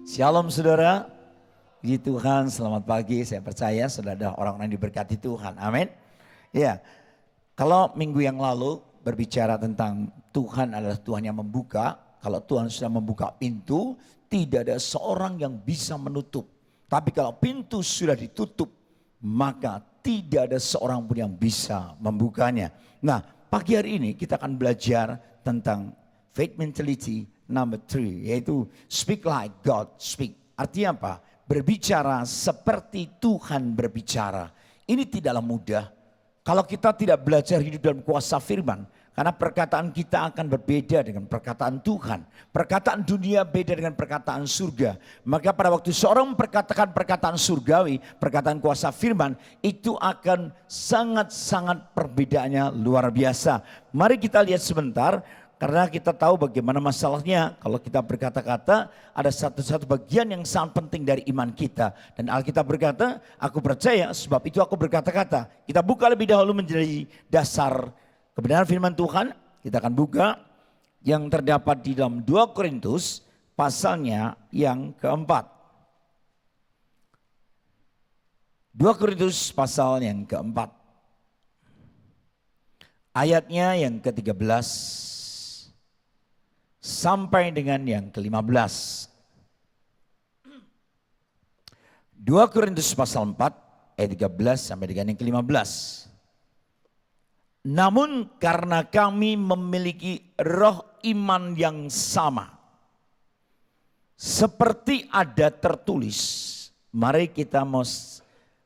Shalom saudara, puji Tuhan, selamat pagi. Saya percaya saudara adalah orang-orang yang diberkati Tuhan, amin. Ya, kalau minggu yang lalu berbicara tentang Tuhan adalah Tuhan yang membuka. Kalau Tuhan sudah membuka pintu, tidak ada seorang yang bisa menutup. Tapi kalau pintu sudah ditutup, maka tidak ada seorang pun yang bisa membukanya. Nah, pagi hari ini kita akan belajar tentang faith mentality number 3, yaitu speak like God speak. Artinya apa? Berbicara seperti Tuhan berbicara. Ini tidaklah mudah kalau kita tidak belajar hidup dalam kuasa firman. Karena perkataan kita akan berbeda dengan perkataan Tuhan. Perkataan dunia beda dengan perkataan surga. Maka pada waktu seorang memperkatakan perkataan surgawi, perkataan kuasa firman, itu akan sangat-sangat perbedaannya luar biasa. Mari kita lihat sebentar. Karena kita tahu bagaimana masalahnya kalau kita berkata-kata, ada satu bagian yang sangat penting dari iman kita. Dan Alkitab berkata, aku percaya sebab itu aku berkata-kata. Kita buka lebih dahulu menjadi dasar kebenaran firman Tuhan. Kita akan buka yang terdapat di dalam 2 Korintus pasalnya yang keempat. 2 Korintus pasal yang keempat. Ayatnya yang ke-13. Sampai dengan yang ke-15. 2 Korintus pasal 4 ayat 13 sampai dengan yang ke-15. Namun karena kami memiliki roh iman yang sama, seperti ada tertulis. Mari kita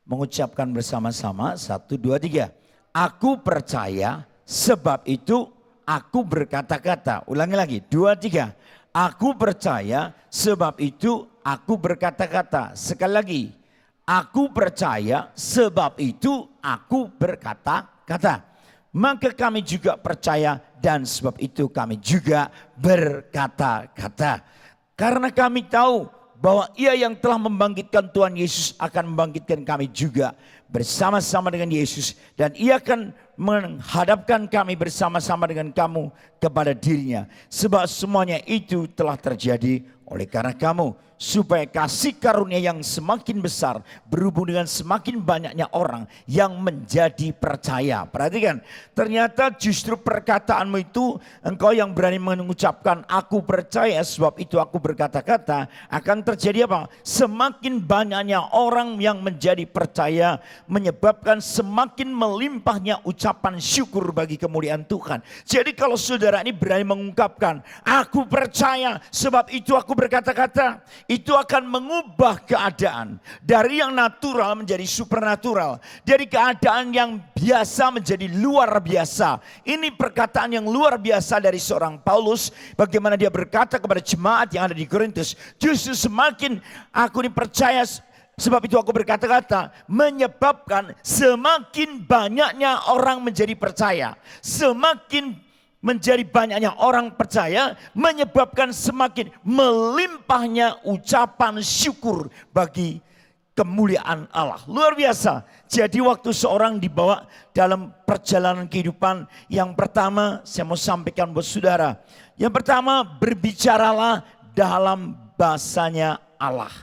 mengucapkan bersama-sama 1, 2, 3. Aku percaya sebab itu aku berkata-kata. Ulangi lagi, 2, 3. Aku percaya sebab itu aku berkata-kata. Sekali lagi, aku percaya sebab itu aku berkata-kata. Maka kami juga percaya dan sebab itu kami juga berkata-kata. Karena kami tahu bahwa Ia yang telah membangkitkan Tuhan Yesus akan membangkitkan kami juga bersama-sama dengan Yesus. Dan Ia akan menghadapkan kami bersama-sama dengan kamu kepada dirinya. Sebab semuanya itu telah terjadi oleh karena kamu. Supaya kasih karunia yang semakin besar berhubung dengan semakin banyaknya orang yang menjadi percaya. Perhatikan, ternyata justru perkataanmu itu, engkau yang berani mengucapkan aku percaya sebab itu aku berkata-kata, akan terjadi apa? Semakin banyaknya orang yang menjadi percaya menyebabkan semakin melimpahnya ucapan syukur bagi kemuliaan Tuhan. Jadi kalau saudara ini berani mengungkapkan aku percaya sebab itu aku berkata-kata, itu akan mengubah keadaan dari yang natural menjadi supernatural, dari keadaan yang biasa menjadi luar biasa. Ini perkataan yang luar biasa dari seorang Paulus, bagaimana dia berkata kepada jemaat yang ada di Korintus, justru semakin aku dipercaya sebab itu aku berkata-kata, menyebabkan semakin banyaknya orang menjadi percaya. Semakin menjadi banyaknya orang percaya menyebabkan semakin melimpahnya ucapan syukur bagi kemuliaan Allah. Luar biasa. Jadi waktu seorang dibawa dalam perjalanan kehidupan, yang pertama saya mau sampaikan buat saudara. Yang pertama, berbicaralah dalam bahasanya Allah.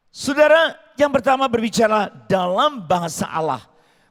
Saudara, yang pertama berbicara dalam bahasa Allah.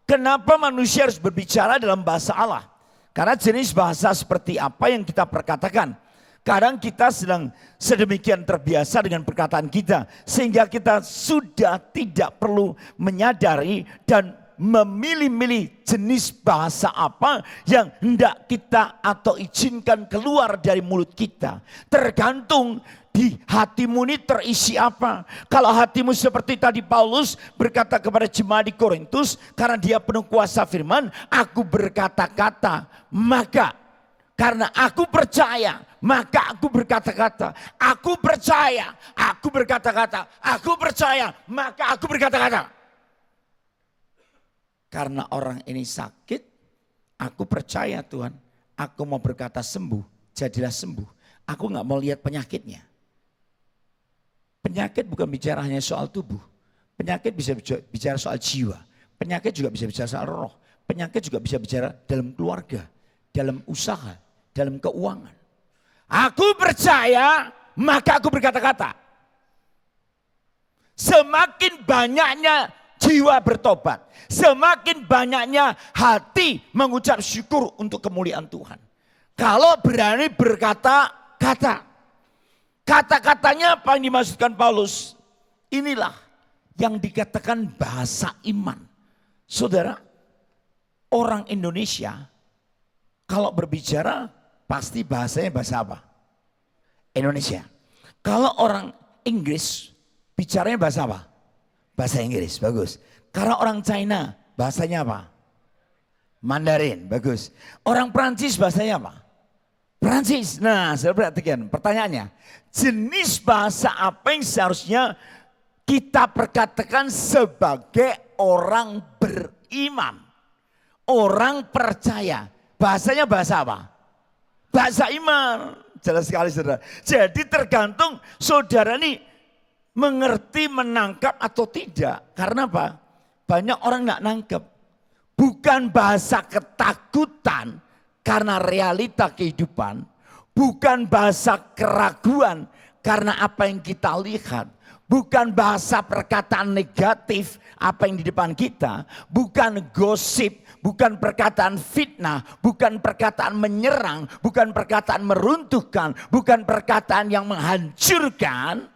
Kenapa manusia harus berbicara dalam bahasa Allah? Karena jenis bahasa seperti apa yang kita perkatakan. Kadang kita sedang sedemikian terbiasa dengan perkataan kita, sehingga kita sudah tidak perlu menyadari dan memilih-milih jenis bahasa apa yang hendak kita atau izinkan keluar dari mulut kita. Tergantung di hatimu ini terisi apa. Kalau hatimu seperti tadi Paulus berkata kepada jemaat di Korintus, karena dia penuh kuasa firman, aku berkata-kata, maka karena aku percaya, maka aku berkata-kata. Aku percaya, aku berkata-kata. Aku percaya, maka aku berkata-kata. Karena orang ini sakit, aku percaya Tuhan, aku mau berkata sembuh, jadilah sembuh. Aku gak mau lihat penyakitnya. Penyakit bukan bicara hanya soal tubuh. Penyakit bisa bicara soal jiwa. Penyakit juga bisa bicara soal roh. Penyakit juga bisa bicara dalam keluarga, dalam usaha, dalam keuangan. Aku percaya, maka aku berkata-kata. semakin banyaknya jiwa bertobat, semakin banyaknya hati mengucap syukur untuk kemuliaan Tuhan. Kalau berani berkata-kata, kata-katanya apa yang dimaksudkan Paulus? Inilah yang dikatakan bahasa iman. Saudara, orang Indonesia kalau berbicara pasti bahasanya bahasa apa? Indonesia. Kalau orang Inggris bicaranya bahasa apa? Bahasa Inggris, bagus. Karena orang China bahasanya apa? Mandarin, bagus. Orang Prancis bahasanya apa? Prancis. Nah, saya perhatikan pertanyaannya. Jenis bahasa apa yang seharusnya kita perkatakan sebagai orang beriman? Orang percaya. Bahasanya bahasa apa? Bahasa iman. Jelas sekali saudara. Jadi tergantung saudara ini mengerti, menangkap atau tidak. Karena apa? Banyak orang nggak nangkep. Bukan bahasa ketakutan karena realita kehidupan. Bukan bahasa keraguan karena apa yang kita lihat. Bukan bahasa perkataan negatif apa yang di depan kita. Bukan gosip, bukan perkataan fitnah, bukan perkataan menyerang, bukan perkataan meruntuhkan, bukan perkataan yang menghancurkan.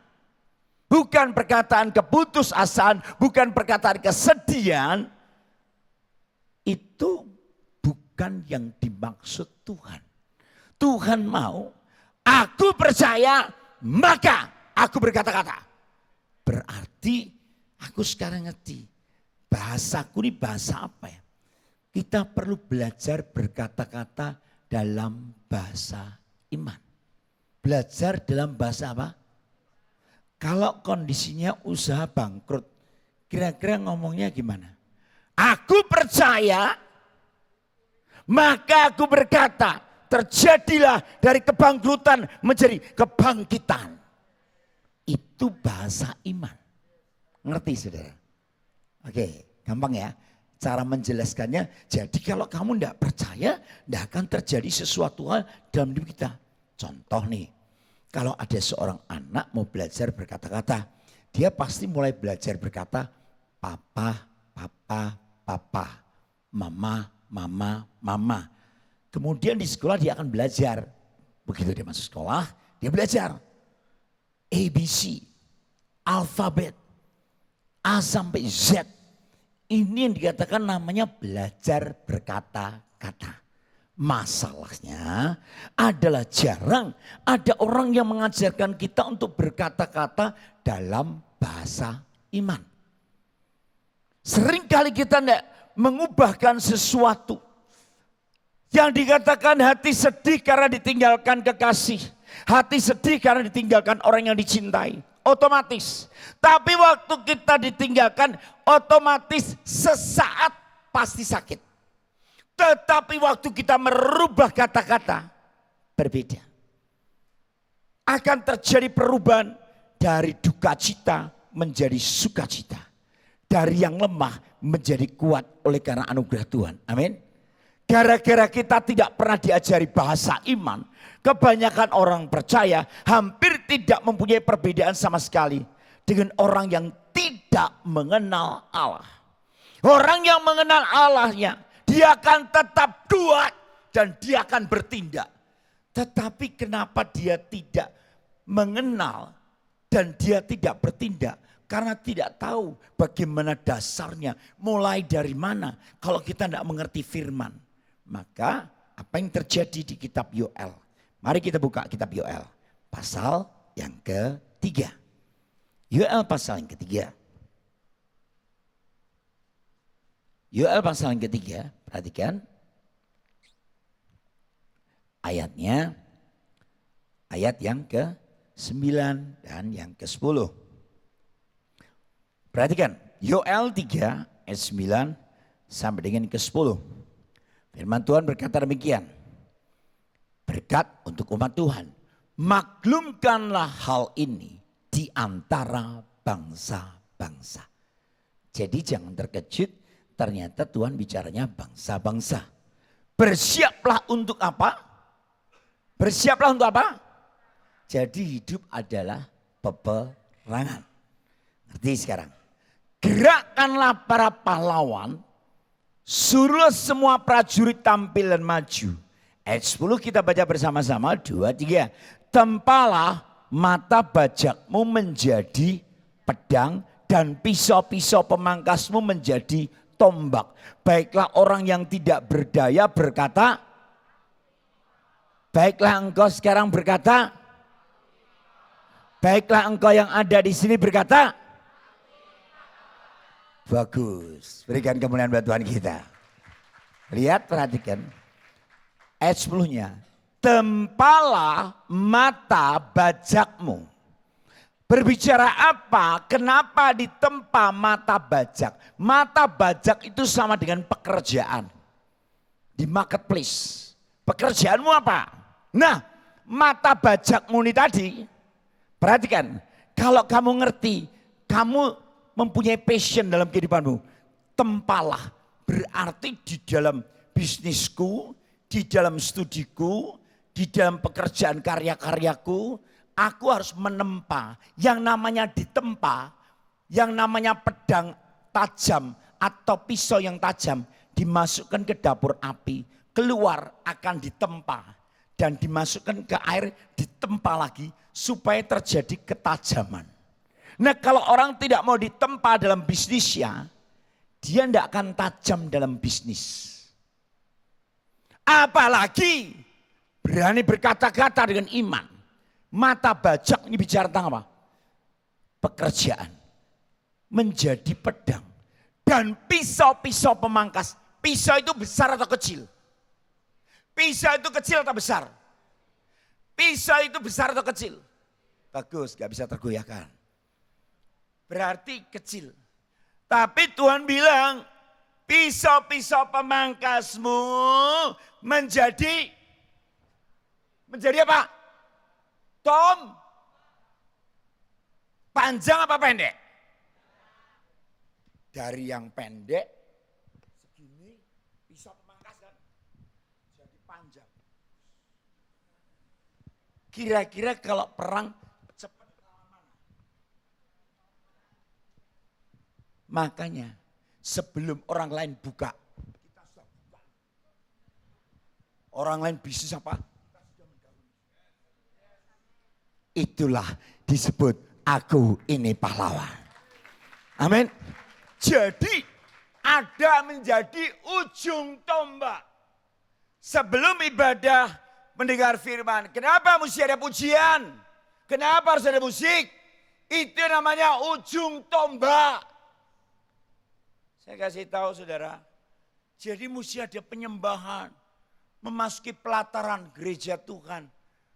Bukan perkataan keputusasaan, bukan perkataan kesedihan. Itu bukan yang dimaksud Tuhan. Tuhan mau, aku percaya, maka aku berkata-kata. Berarti aku sekarang ngerti, bahasaku ini bahasa apa ya? Kita perlu belajar berkata-kata dalam bahasa iman. Belajar dalam bahasa apa? Kalau kondisinya usaha bangkrut, kira-kira ngomongnya gimana? Aku percaya, maka aku berkata, terjadilah dari kebangkrutan menjadi kebangkitan. Itu bahasa iman. Ngerti saudara? Oke, gampang ya. Cara menjelaskannya, jadi kalau kamu tidak percaya, tidak akan terjadi sesuatu hal dalam hidup kita. Contoh nih, kalau ada seorang anak mau belajar berkata-kata, dia pasti mulai belajar berkata, papa, papa, papa, mama, mama, mama. Kemudian di sekolah dia akan belajar. Begitu dia masuk sekolah, dia belajar. ABC, alfabet, A sampai Z. Ini yang dikatakan namanya belajar berkata-kata. Masalahnya adalah jarang ada orang yang mengajarkan kita untuk berkata-kata dalam bahasa iman. Seringkali kita tidak mengubahkan sesuatu. Yang dikatakan hati sedih karena ditinggalkan kekasih. Hati sedih karena ditinggalkan orang yang dicintai. Otomatis. Tapi waktu kita ditinggalkan otomatis sesaat pasti sakit. Tetapi waktu kita merubah kata-kata berbeda. Akan terjadi perubahan dari duka cita menjadi sukacita. Dari yang lemah menjadi kuat oleh karena anugerah Tuhan. Amin. Gara-gara kita tidak pernah diajari bahasa iman. Kebanyakan orang percaya hampir tidak mempunyai perbedaan sama sekali dengan orang yang tidak mengenal Allah. Orang yang mengenal Allahnya, dia akan tetap kuat dan dia akan bertindak. Tetapi kenapa dia tidak mengenal dan dia tidak bertindak? Karena tidak tahu bagaimana dasarnya, mulai dari mana. Kalau kita tidak mengerti firman, maka apa yang terjadi di kitab Yoel? Mari kita buka kitab Yoel, pasal yang ketiga. Yoel pasal yang ketiga. Yoel pasal yang ketiga, perhatikan. Ayatnya, ayat yang ke-9 dan yang ke-10. Perhatikan, Yoel 3 ayat 9 sampai dengan ke-10. Firman Tuhan berkata demikian. Berkat untuk umat Tuhan. Maklumkanlah hal ini di antara bangsa-bangsa. Jadi jangan terkejut, ternyata Tuhan bicaranya bangsa-bangsa. Bersiaplah untuk apa? Bersiaplah untuk apa? Jadi hidup adalah peperangan. Ngerti sekarang? Gerakkanlah para pahlawan, suruh semua prajurit tampil dan maju. Ayat 10 kita baca bersama-sama, 2, 3. Tempalah mata bajakmu menjadi pedang dan pisau-pisau pemangkasmu menjadi tombak. Baiklah orang yang tidak berdaya berkata, baiklah engkau sekarang berkata, baiklah engkau yang ada di sini berkata, bagus. Berikan kemuliaan buat Tuhan kita. Lihat, perhatikan. Ayat 10-nya. Tempalah mata bajakmu. Berbicara apa? Kenapa ditempa mata bajak? Mata bajak itu sama dengan pekerjaan. Di marketplace. Pekerjaanmu apa? Nah, mata bajakmu ini tadi. Perhatikan. Kalau kamu ngerti, kamu mempunyai passion dalam kehidupanmu. Tempalah. Berarti di dalam bisnisku, di dalam studiku, di dalam pekerjaan karya-karyaku, aku harus menempa. Yang namanya ditempa, yang namanya pedang tajam atau pisau yang tajam dimasukkan ke dapur api, keluar akan ditempa dan dimasukkan ke air, ditempa lagi supaya terjadi ketajaman. Nah, kalau orang tidak mau ditempa dalam bisnisnya, dia tidak akan tajam dalam bisnis. Apalagi berani berkata-kata dengan iman. Mata bajak ini bicara tentang apa? Pekerjaan. Menjadi pedang. Dan pisau-pisau pemangkas. Pisau itu besar atau kecil? Pisau itu kecil atau besar? Pisau itu besar atau kecil? Bagus, gak bisa tergoyahkan. Berarti kecil. Tapi Tuhan bilang, pisau-pisau pemangkasmu menjadi apa? Panjang apa pendek? Dari yang pendek segini pisau pemangkas kan jadi panjang. Kira-kira kalau perang cepat mana? Makanya sebelum orang lain buka, kita sudah buka. Orang lain bisnis apa? Itulah disebut aku ini pahlawan. Amin. Jadi ada menjadi ujung tombak. Sebelum ibadah mendengar firman. Kenapa mesti ada pujian? Kenapa harus ada musik? Itu namanya ujung tombak. Saya kasih tahu saudara. Jadi mesti ada penyembahan. Memasuki pelataran gereja Tuhan.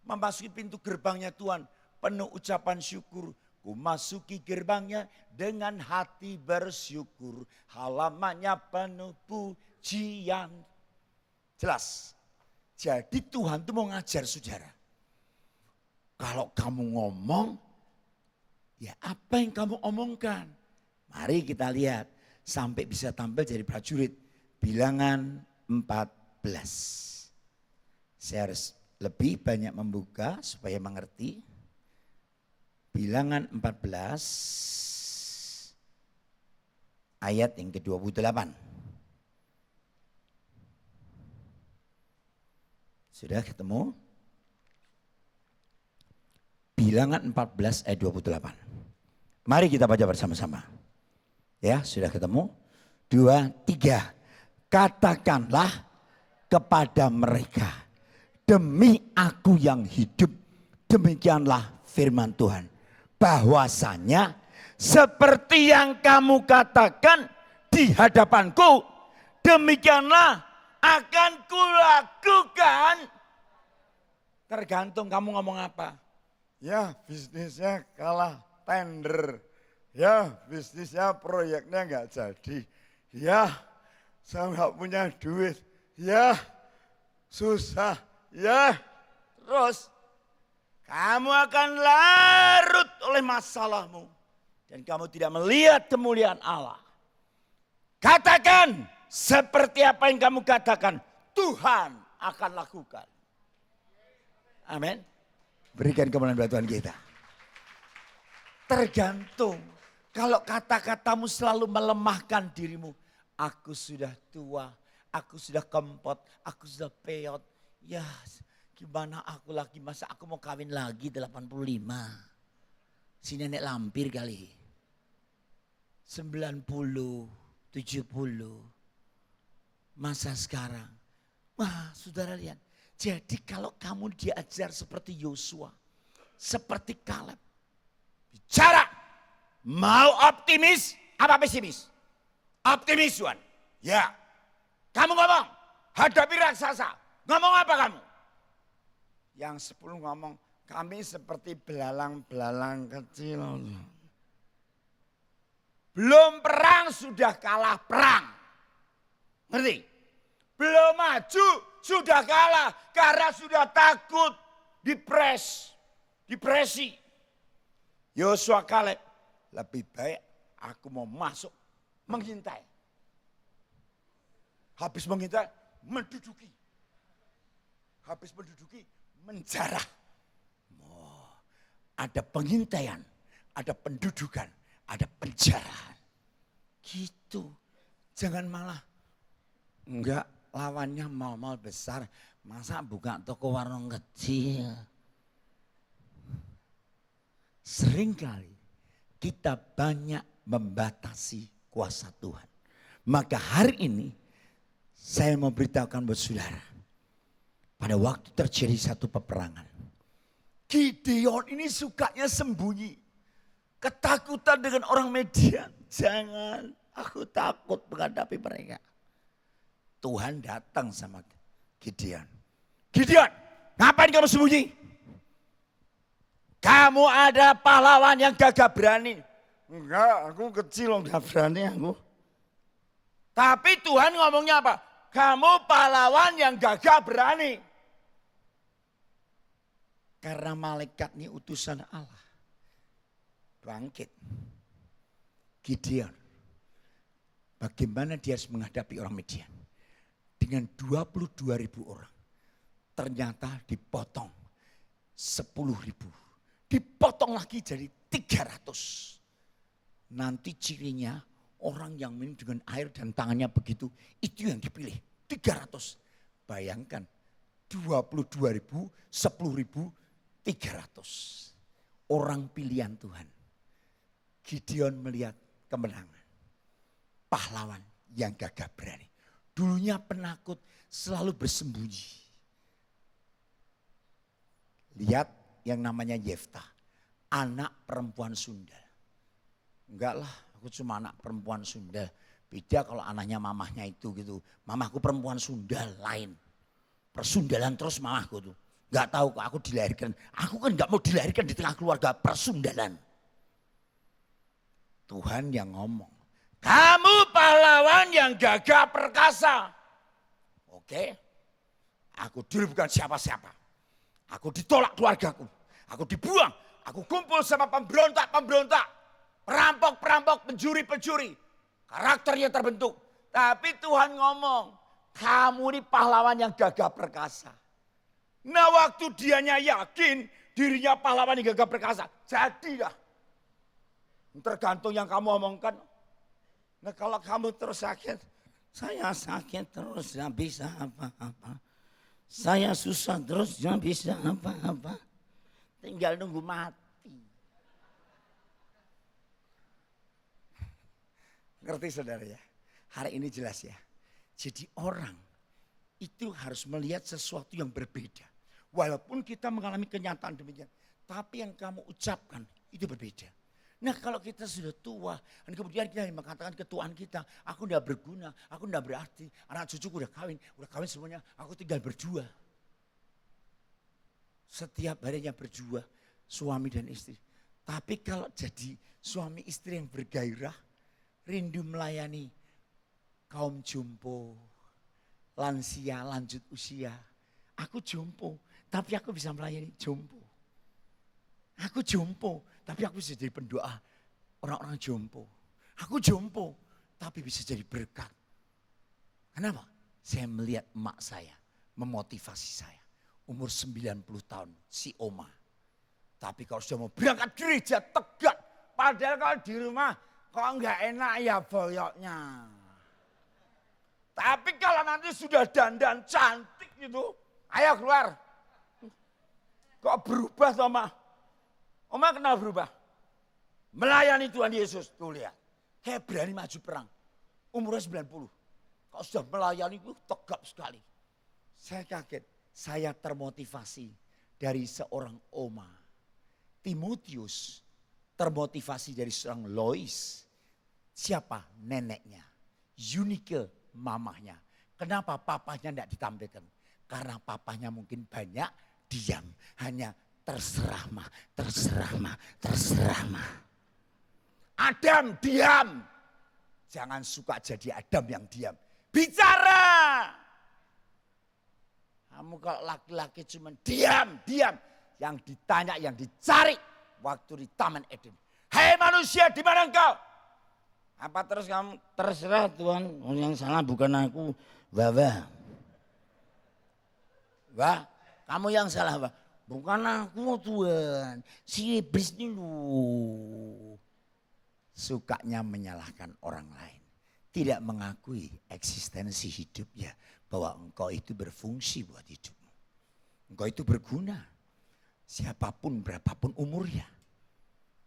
Memasuki pintu gerbangnya Tuhan, penuh ucapan syukur. Ku masuki gerbangnya dengan hati bersyukur. Halamannya penuh pujian. Jelas. Jadi Tuhan itu mau ngajar saudara. Kalau kamu ngomong, ya apa yang kamu omongkan. Mari kita lihat sampai bisa tampil jadi prajurit. Bilangan 14. Saya harus lebih banyak membuka supaya mengerti. Bilangan 14 ayat yang ke-28. Sudah ketemu? Bilangan 14 ayat 28. Mari kita baca bersama-sama. Ya, sudah ketemu? 2, 3. Katakanlah kepada mereka, demi aku yang hidup, demikianlah firman Tuhan. Bahwasanya seperti yang kamu katakan di hadapanku, demikianlah akan kulakukan. Tergantung kamu ngomong apa. Ya bisnisnya kalah tender. Ya bisnisnya proyeknya gak jadi. Ya saya gak punya duit. Ya susah. Ya, terus kamu akan larut oleh masalahmu. Dan kamu tidak melihat kemuliaan Allah. Katakan seperti apa yang kamu katakan, Tuhan akan lakukan. Amin. Berikan kemuliaan buat Tuhan kita. Tergantung Kalau kata-katamu selalu melemahkan dirimu. Aku sudah tua, aku sudah kempot, aku sudah peot. Ya gimana aku lagi, masa aku mau kawin lagi 85. Si nenek lampir kali. 90, 70. Masa sekarang. Wah saudara lihat. Jadi kalau kamu diajar seperti Yosua. Seperti Kaleb. Bicara. Mau optimis apa pesimis? Optimis Tuhan. Ya. Kamu ngomong. Hadapi raksasa. Ngomong apa kamu? Yang 10 ngomong. Kami seperti belalang-belalang kecil. Belum perang sudah kalah perang. Ngerti? Belum maju sudah kalah. Karena sudah takut. Depresi. Yosua Kaleb. Lebih baik aku mau masuk mengintai. Habis mengintai menduduki. Habis menduduki menjarah. Oh, ada pengintaian, ada pendudukan, ada penjarahan. Gitu. Jangan malah enggak lawannya mal-mal besar. Masa buka toko warung kecil. Seringkali kita banyak membatasi kuasa Tuhan. Maka hari ini saya mau beritahukan buat saudara. Pada waktu terjadi satu peperangan. Gideon ini sukanya sembunyi. Ketakutan dengan orang Midian. Jangan, aku takut menghadapi mereka. Tuhan datang sama Gideon. Gideon, ngapain kamu sembunyi? Kamu ada pahlawan yang gagah berani. Enggak, aku kecil enggak berani aku. Tapi Tuhan ngomongnya apa? Kamu pahlawan yang gagah berani. Karena malaikat ini utusan Allah. Bangkit. Gideon. Bagaimana dia harus menghadapi orang Midian? Dengan 22.000 orang. Ternyata dipotong 10.000. Dipotong lagi jadi 300. Nanti cirinya orang yang minum dengan air dan tangannya begitu. Itu yang dipilih. 300. Bayangkan 22.000, 10.000, 300. Orang pilihan Tuhan. Gideon melihat kemenangan. Pahlawan yang gagah berani. Dulunya penakut, selalu bersembunyi. Lihat yang namanya Yeftah. Anak perempuan Sundal. Enggak lah, aku cuma anak perempuan Sundal. Beda kalau anaknya mamahnya itu gitu. Mamahku perempuan Sundal lain. Persundalan terus mamahku tuh. Enggak tahu kok aku dilahirkan. Aku kan enggak mau dilahirkan di tengah keluarga persundalan. Tuhan yang ngomong. Kamu pahlawan yang gagah perkasa. Oke. Aku dulu bukan siapa-siapa. Aku ditolak keluargaku. Aku dibuang. Aku kumpul sama pemberontak-pemberontak. Perampok-perampok, pencuri-pencuri. Karakternya terbentuk. Tapi Tuhan ngomong. Kamu ini pahlawan yang gagah perkasa. Nah waktu dianya yakin dirinya pahlawan yang gagah perkasa. Jadilah. Tergantung yang kamu omongkan. Nah kalau kamu terus sakit. Saya sakit terus gak bisa apa-apa. Saya susah terus gak bisa apa-apa. Tinggal nunggu mati. Ngerti saudara ya? Hari ini jelas ya. Jadi orang itu harus melihat sesuatu yang berbeda. Walaupun kita mengalami kenyataan demikian. Tapi yang kamu ucapkan itu berbeda. Nah kalau kita sudah tua, dan kemudian kita mengatakan ketuaan kita, aku udah berguna, aku udah berarti, anak cucuku udah kawin semuanya, aku tinggal berdua. Setiap harinya berdua, suami dan istri. Tapi kalau jadi suami istri yang bergairah, rindu melayani kaum jompo, lansia, lanjut usia. Aku jompo, tapi aku bisa melayani jompo. Aku jompo, tapi aku bisa jadi pendoa orang-orang jompo. Aku jompo, tapi bisa jadi berkat. Kenapa? Saya melihat emak saya memotivasi saya. Umur 90 tahun, si Oma. Tapi kalau sudah mau berangkat gereja tegak, Padahal kalau di rumah kok nggak enak ya boyoknya. Tapi kalau nanti sudah dandan cantik gitu, ayo keluar. Kok berubah toh, Oma? Oma kenapa berubah? Melayani Tuhan Yesus. Tuh lihat, kayak berani maju perang. Umurnya 90. Kok sudah melayani itu tegap sekali. Saya kaget, saya termotivasi dari seorang Oma. Timotius termotivasi dari seorang Lois. Siapa? Neneknya. Yunike, mamahnya. Kenapa papahnya tidak ditampilkan? Karena papahnya mungkin banyak diam. Hanya terserah mah, terserah mah, terserah mah. Adam diam. Jangan suka jadi Adam yang diam. Bicara. Kamu kalau laki-laki cuma diam, diam. Yang ditanya, yang dicari waktu di Taman Eden. Hei manusia, di mana engkau? Apa terus kamu? Terserah Tuhan, yang salah bukan aku. Wah, kamu yang salah, Wah. Bukan aku Tuhan, si iblis ini lu. Sukanya menyalahkan orang lain. Tidak mengakui eksistensi hidupnya. Bahwa engkau itu berfungsi buat hidupmu. Engkau itu berguna. Siapapun berapapun umurnya.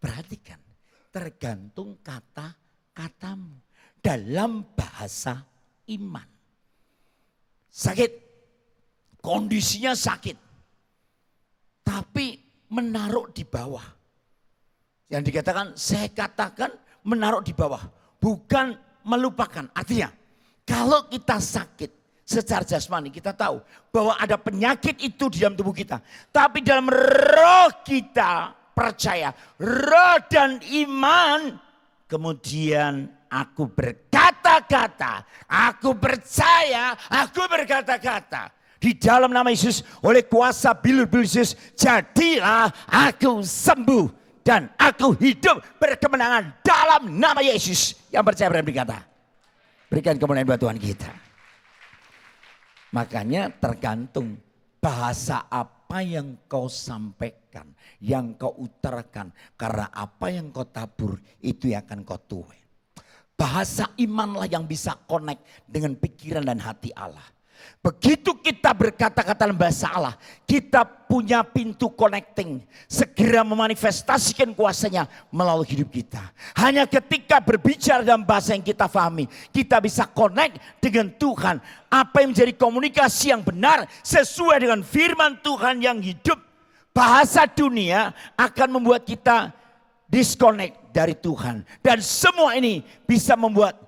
Perhatikan, tergantung kata-katamu. Dalam bahasa iman. Sakit, kondisinya sakit. Tapi menaruh di bawah. Yang dikatakan, saya katakan menaruh di bawah. Bukan melupakan. Artinya, kalau kita sakit secara jasmani, kita tahu bahwa ada penyakit itu di dalam tubuh kita. Tapi dalam roh kita percaya, roh dan iman. Kemudian aku berkata-kata, aku percaya, aku berkata-kata. Di dalam nama Yesus, oleh kuasa bilur-bilur Yesus, jadilah aku sembuh. Dan aku hidup berkemenangan dalam nama Yesus. Yang percaya berkata, berikan kemuliaan buat Tuhan kita. Makanya tergantung bahasa apa yang kau sampaikan, yang kau utarakan. Karena apa yang kau tabur, itu yang akan kau tuai. Bahasa imanlah yang bisa connect dengan pikiran dan hati Allah. Begitu kita berkata-kata dalam bahasa Allah, kita punya pintu connecting. Segera memanifestasikan kuasanya melalui hidup kita. Hanya ketika berbicara dalam bahasa yang kita pahami, kita bisa connect dengan Tuhan. Apa yang menjadi komunikasi yang benar sesuai dengan firman Tuhan yang hidup. Bahasa dunia akan membuat kita disconnect dari Tuhan. Dan semua ini bisa membuat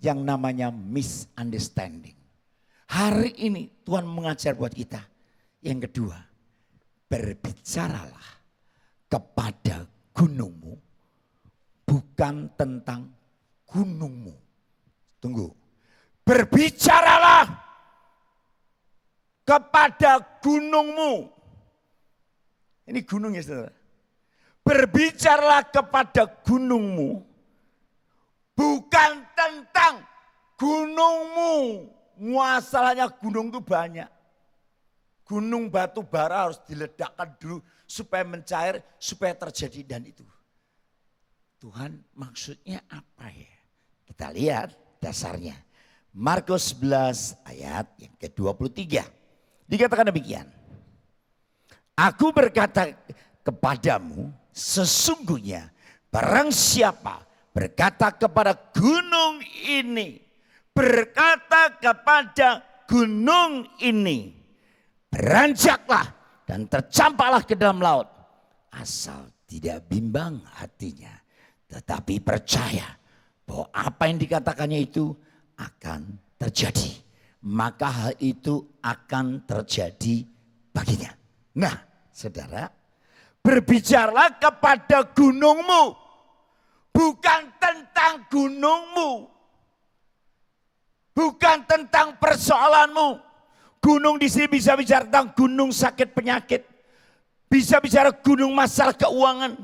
yang namanya misunderstanding. Hari ini Tuhan mengajar buat kita. Yang kedua, berbicaralah kepada gunungmu, bukan tentang gunungmu. Tunggu. Berbicaralah kepada gunungmu. Ini gunung ya saudara. Berbicaralah kepada gunungmu, bukan tentang gunungmu. Masalahnya gunung itu banyak. Gunung batu bara harus diledakkan dulu supaya mencair, supaya terjadi dan itu. Tuhan maksudnya apa ya? Kita lihat dasarnya. Markus 11 ayat yang ke-23. Dikatakan demikian. Aku berkata kepadamu, sesungguhnya barang siapa berkata kepada gunung ini, berkata kepada gunung ini, beranjaklah dan tercampaklah ke dalam laut. Asal tidak bimbang hatinya, tetapi percaya bahwa apa yang dikatakannya itu akan terjadi. Maka hal itu akan terjadi baginya. Nah saudara, berbicaralah kepada gunungmu, bukan tentang gunungmu. Bukan tentang persoalanmu. Gunung di sini bisa bicara tentang gunung sakit penyakit. Bisa bicara gunung masalah keuangan.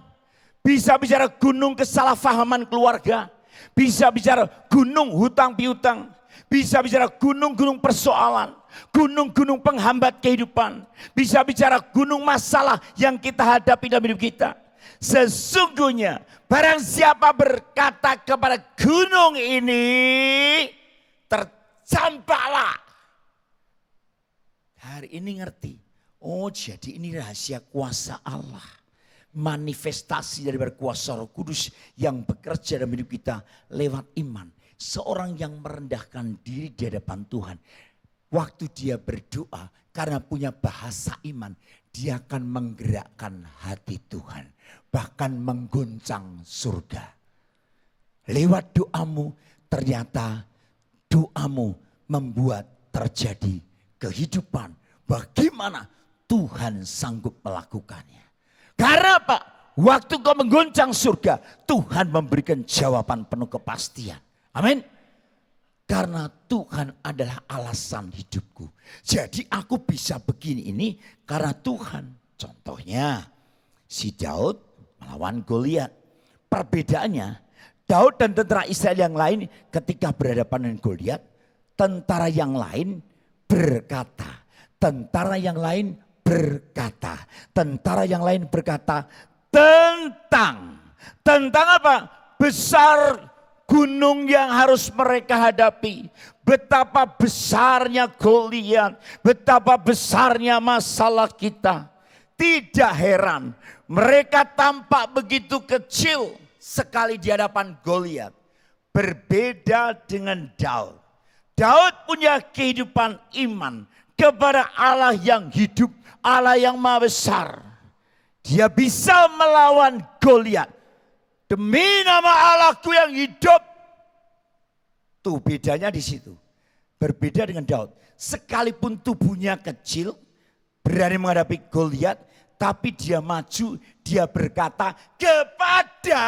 Bisa bicara gunung kesalahpahaman keluarga. Bisa bicara gunung hutang piutang. Bisa bicara gunung-gunung persoalan. Gunung-gunung penghambat kehidupan. Bisa bicara gunung masalah yang kita hadapi dalam hidup kita. Sesungguhnya barang siapa berkata kepada gunung ini, tercampaklah. Hari ini ngerti, oh jadi ini rahasia kuasa Allah. Manifestasi dari berkuasa Roh Kudus yang bekerja dalam hidup kita lewat iman. Seorang yang merendahkan diri di hadapan Tuhan. Waktu dia berdoa karena punya bahasa iman, dia akan menggerakkan hati Tuhan. Bahkan mengguncang surga. Lewat doamu, ternyata doamu membuat terjadi kehidupan. Bagaimana Tuhan sanggup melakukannya. Karena apa? Waktu kau mengguncang surga, Tuhan memberikan jawaban penuh kepastian. Amin. Karena Tuhan adalah alasan hidupku. Jadi aku bisa begini ini karena Tuhan. Contohnya si Daud melawan Goliat. Perbedaannya Daud dan tentara Israel yang lain ketika berhadapan dengan Goliat, tentara yang lain berkata, tentara yang lain berkata, tentara yang lain berkata tentang apa? Besar gunung yang harus mereka hadapi. Betapa besarnya Goliat, betapa besarnya masalah kita. Tidak heran mereka tampak begitu kecil sekali di hadapan Goliat. Berbeda dengan Daud. Daud punya kehidupan iman kepada Allah yang hidup, Allah yang maha besar. Dia bisa melawan Goliat. Demi nama Allahku yang hidup. Tuh bedanya di situ. Berbeda dengan Daud. Sekalipun tubuhnya kecil, berani menghadapi Goliat, tapi dia maju, dia berkata kepada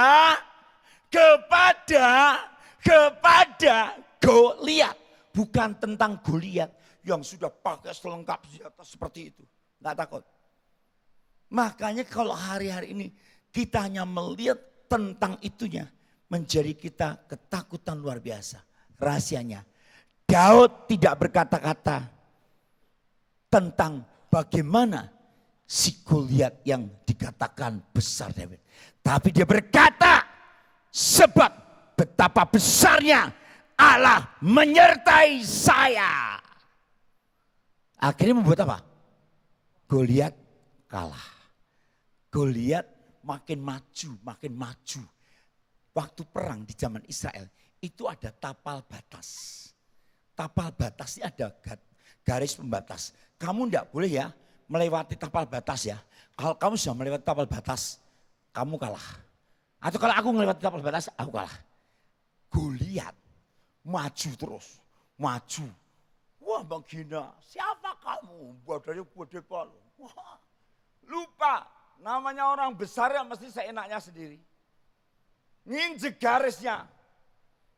Goliat. Bukan tentang Goliat yang sudah pakai selengkap senjata seperti itu. Enggak takut. Makanya kalau hari-hari ini kita hanya melihat tentang itunya, menjadi kita ketakutan luar biasa. Rahasianya, Daud tidak berkata-kata tentang bagaimana si Goliat yang dikatakan besar Daud. Tapi dia berkata, sebab betapa besarnya Allah menyertai saya. Akhirnya membuat apa? Goliat kalah. Goliat makin maju. Waktu perang di zaman Israel itu ada tapal batas. Tapal batas ini ada garis pembatas. Kamu tidak boleh ya melewati tapal batas ya. Kalau kamu sudah melewati tapal batas, kamu kalah. Atau kalau aku melewati tapal batas, aku kalah. Goliat maju terus, maju. Wah Bang Gina, siapa kamu? Badannya gede kali. Wah, lupa. Namanya orang besar yang mesti seenaknya sendiri. Nginjek garisnya.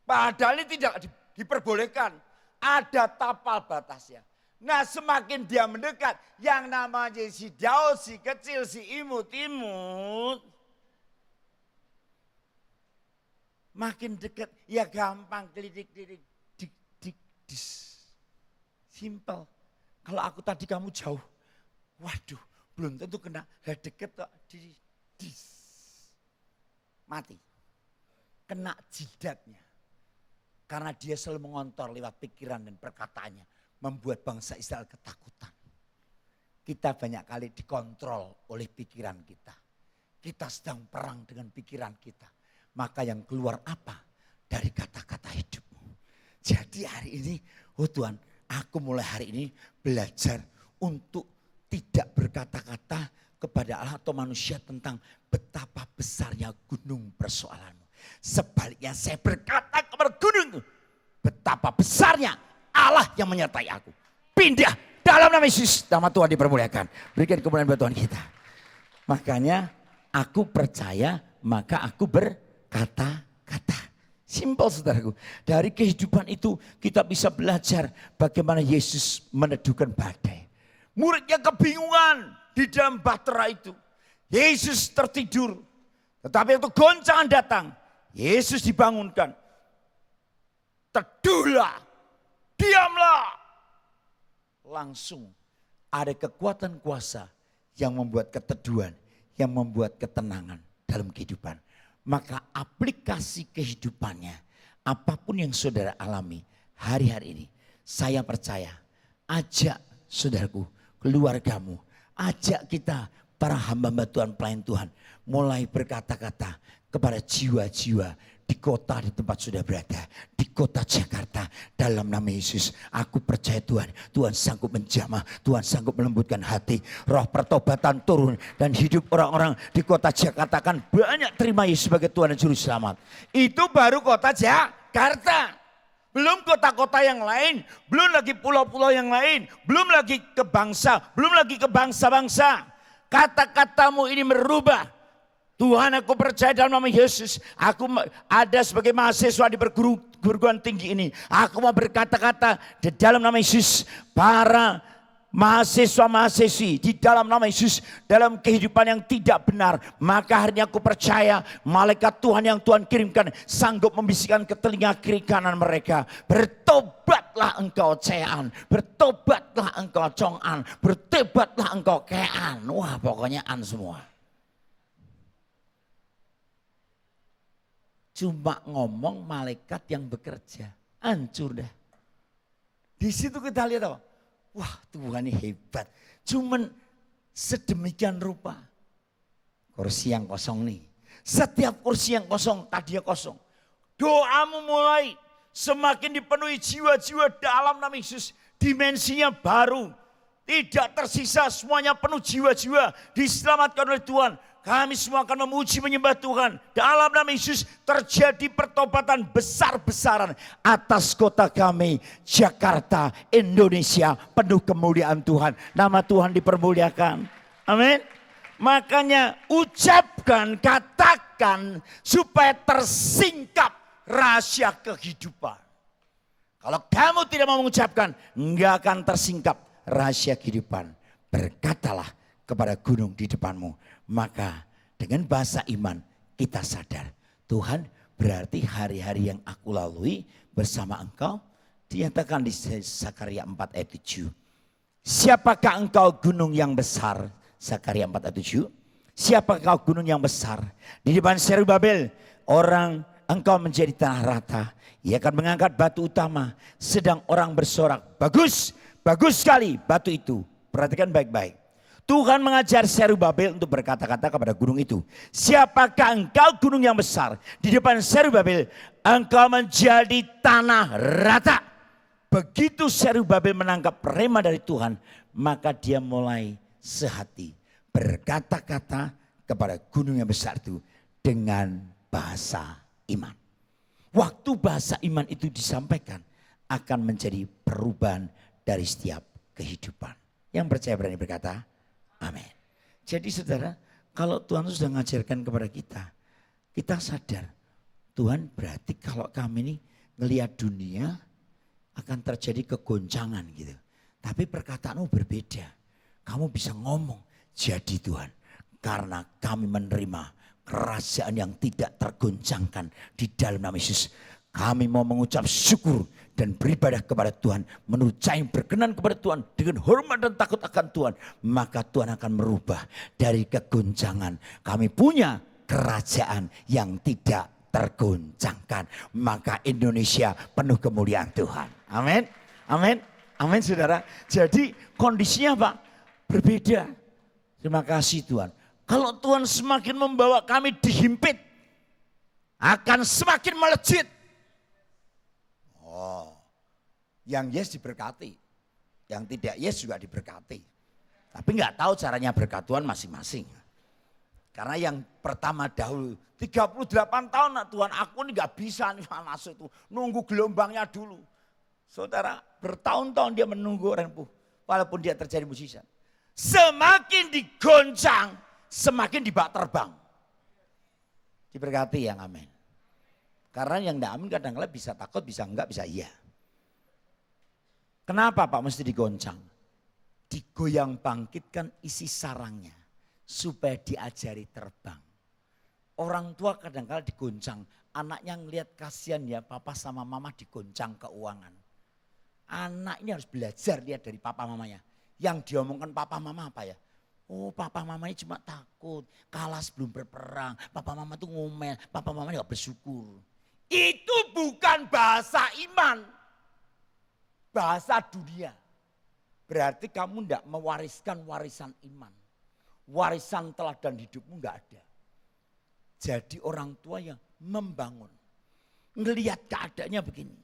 Padahal ini tidak diperbolehkan. Ada tapal batasnya. Nah semakin dia mendekat. Yang namanya si Daud, si kecil, si imut-imut. Makin dekat ya gampang kelidik-kelidik. Simple. Kalau aku tadi kamu jauh. Waduh. Belum tentu kena, deket kok mati. Kena jidatnya. Karena dia selalu mengontrol lewat pikiran dan perkataannya. Membuat bangsa Israel ketakutan. Kita banyak kali dikontrol oleh pikiran kita. Kita sedang perang dengan pikiran kita. Maka yang keluar apa? Dari kata-kata hidupmu. Jadi hari ini, oh Tuhan, aku mulai hari ini belajar untuk tidak berkata-kata kepada Allah atau manusia tentang betapa besarnya gunung persoalanmu. Sebaliknya saya berkata kepada gunung, betapa besarnya Allah yang menyertai aku. Pindah dalam nama Yesus, nama Tuhan dipermuliakan. Berikan kemuliaan buat Tuhan kita. Makanya aku percaya, maka aku berkata-kata. Simpel saudaraku. Dari kehidupan itu kita bisa belajar bagaimana Yesus meneduhkan badai. Muridnya kebingungan di dalam bahtera itu. Yesus tertidur. Tetapi waktu goncangan datang, Yesus dibangunkan. Teduhlah, diamlah. Langsung ada kekuatan kuasa yang membuat keteduhan, yang membuat ketenangan. dalam kehidupan. Maka aplikasi kehidupannya, apapun yang saudara alami hari-hari ini, saya percaya, ajak saudaraku, keluargamu, ajak kita para hamba-hamba Tuhan, pelayan Tuhan, mulai berkata-kata kepada jiwa-jiwa di kota di tempat sudah berada, di kota Jakarta, dalam nama Yesus. Aku percaya Tuhan, Tuhan sanggup menjamah, Tuhan sanggup melembutkan hati. Roh pertobatan turun dan hidup orang-orang di kota Jakarta akan banyak terima Yesus sebagai Tuhan dan Juru Selamat. Itu baru kota Jakarta. Belum kota-kota yang lain, belum lagi pulau-pulau yang lain, belum lagi ke bangsa, belum lagi ke bangsa-bangsa. Kata-katamu ini merubah. Tuhan, aku percaya dalam nama Yesus, aku ada sebagai mahasiswa di perguruan tinggi ini. Aku mau berkata-kata di dalam nama Yesus, para mahasiswa-mahasiswi di dalam nama Yesus, dalam kehidupan yang tidak benar. Maka hari ini aku percaya malaikat Tuhan yang Tuhan kirimkan sanggup membisikkan ke telinga kiri kanan mereka. Bertobatlah engkau cean, bertobatlah engkau congan, bertobatlah engkau kean. Wah, pokoknya an semua. Cuma ngomong malaikat yang bekerja, hancur dah. Di situ kita lihat apa? Wah, Tuhan ini hebat. Cuman sedemikian rupa. Kursi yang kosong nih. Setiap kursi yang kosong, tadinya kosong. Doamu mulai semakin dipenuhi jiwa-jiwa dalam nama Yesus. Dimensinya baru. Tidak tersisa, semuanya penuh jiwa-jiwa. Diselamatkan oleh Tuhan. Kami semua akan memuji menyembah Tuhan. Dalam nama Yesus terjadi pertobatan besar-besaran atas kota kami. Jakarta, Indonesia penuh kemuliaan Tuhan. Nama Tuhan dipermuliakan. Amin. Makanya ucapkan, katakan supaya tersingkap rahasia kehidupan. Kalau kamu tidak mau mengucapkan, enggak akan tersingkap rahasia kehidupan. Berkatalah kepada gunung di depanmu. Maka dengan bahasa iman kita sadar, Tuhan, berarti hari-hari yang aku lalui bersama engkau, dinyatakan di Zakaria 4 ayat 7. Siapakah engkau gunung yang besar? Zakaria 4 ayat 7. Siapakah engkau gunung yang besar? Di depan Zerubabel, orang engkau menjadi tanah rata. Ia akan mengangkat batu utama, sedang orang bersorak, bagus, bagus sekali batu itu. Perhatikan baik-baik. Tuhan mengajar Zerubabel untuk berkata-kata kepada gunung itu. Siapakah engkau gunung yang besar? Di depan Zerubabel engkau menjadi tanah rata. Begitu Zerubabel menangkap rema dari Tuhan, maka dia mulai sehati berkata-kata kepada gunung yang besar itu dengan bahasa iman. Waktu bahasa iman itu disampaikan akan menjadi perubahan dari setiap kehidupan. Yang percaya berani berkata, amin. Jadi saudara, kalau Tuhan sudah mengajarkan kepada kita, kita sadar Tuhan berarti kalau kami ini ngelihat dunia akan terjadi kegoncangan gitu. Tapi perkataanmu berbeda. Kamu bisa ngomong, jadi Tuhan. Karena kami menerima kerajaan yang tidak tergoncangkan di dalam nama Yesus. Kami mau mengucap syukur dan beribadah kepada Tuhan. Menurut cara yang berkenan kepada Tuhan. Dengan hormat dan takut akan Tuhan. Maka Tuhan akan merubah dari kegoncangan. Kami punya kerajaan yang tidak tergoncangkan. Maka Indonesia penuh kemuliaan Tuhan. Amin. Amin. Amin saudara. Jadi kondisinya apa? Berbeda. Terima kasih Tuhan. Kalau Tuhan semakin membawa kami dihimpit. Akan semakin melejit. Oh, yang yes diberkati, yang tidak yes juga diberkati. Tapi nggak tahu caranya berkat Tuhan masing-masing. Karena yang pertama dahulu 38 tahun Tuhan aku ini nggak bisa nih masuk tuh, nunggu gelombangnya dulu. Saudara bertahun-tahun dia menunggu rempuh, walaupun dia terjadi mujizat. Semakin digoncang, semakin dibak terbang. Diberkati yang amin. Karena yang tidak amin kadang-kadang bisa takut, bisa enggak, bisa iya. Kenapa Pak mesti digoncang? Digoyang bangkitkan isi sarangnya. Supaya diajari terbang. Orang tua kadang-kadang digoncang. Anaknya ngelihat kasihan ya papa sama mama digoncang keuangan. Anak ini harus belajar lihat dari papa mamanya. Yang diomongkan papa mama apa ya? Oh, papa mamanya cuma takut, kalah sebelum berperang. Papa mama tuh ngomel, papa mama gak bersyukur. Itu bukan bahasa iman, bahasa dunia. Berarti kamu tidak mewariskan warisan iman. Warisan teladan hidupmu gak ada. Jadi orang tua yang membangun. Ngelihat keadaannya begini.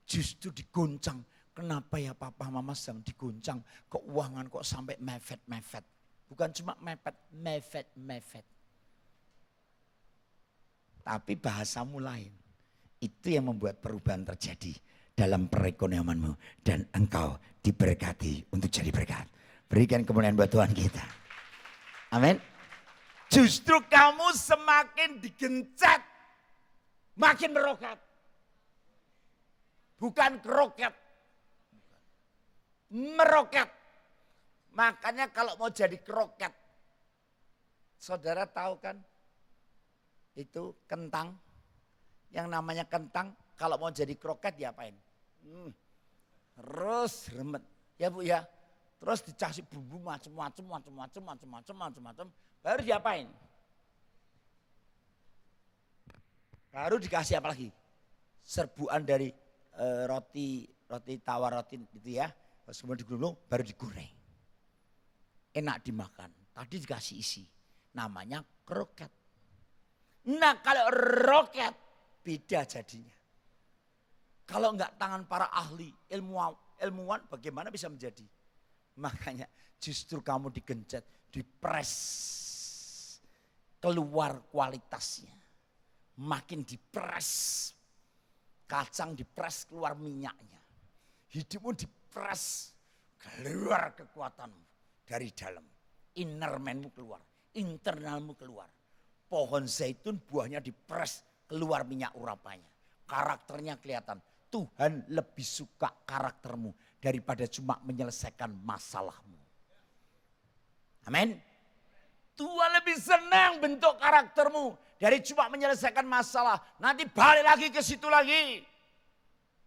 Justru digoncang. Kenapa ya papa mama sedang digoncang. Keuangan kok sampai mepet-mepet. Bukan cuma mepet. Tapi bahasamu lain. Itu yang membuat perubahan terjadi dalam perekonomianmu. Dan engkau diberkati untuk jadi berkat. Berikan kemuliaan buat Tuhan kita. Amin. Justru kamu semakin digencet. Makin meroket. Bukan keroket. Meroket. Makanya kalau mau jadi kroket, saudara tahu kan itu kentang, yang namanya kentang kalau mau jadi kroket diapain? Terus remet, ya Bu ya. Terus dikasih bumbu macam-macam, baru diapain? Baru dikasih apa lagi? Serbuan dari roti tawar roti itu ya. Terus kemudian digulung, baru digoreng. Enak dimakan. Tadi dikasih isi. Namanya kroket. Nah kalau roket beda jadinya. Kalau enggak tangan para ahli, ilmuwan bagaimana bisa menjadi? Makanya justru kamu digencet, dipres. Keluar kualitasnya. Makin dipres. Kacang dipres keluar minyaknya. Hidupmu dipres. Keluar kekuatanmu. Dari dalam, inner manmu keluar, internalmu keluar. Pohon zaitun buahnya dipres, keluar minyak urapannya. Karakternya kelihatan. Tuhan lebih suka karaktermu daripada cuma menyelesaikan masalahmu. Amin. Tuhan lebih senang bentuk karaktermu dari cuma menyelesaikan masalah. Nanti balik lagi ke situ lagi.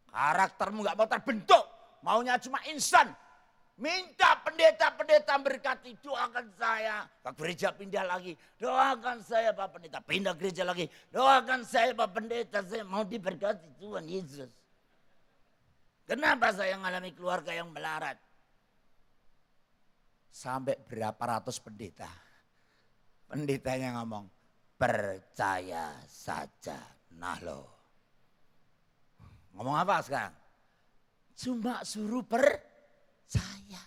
Karaktermu gak mau terbentuk, maunya cuma instan. Minta pendeta-pendeta berkati, doakan saya. Pak gereja pindah lagi, doakan saya Pak pendeta. Pindah gereja lagi, doakan saya Pak pendeta. Saya mau diberkati Tuhan Yesus. Kenapa saya mengalami keluarga yang melarat? Sampai berapa ratus pendeta. Pendetanya ngomong, percaya saja. Nah loh. Ngomong apa sekarang? Cuma suruh saya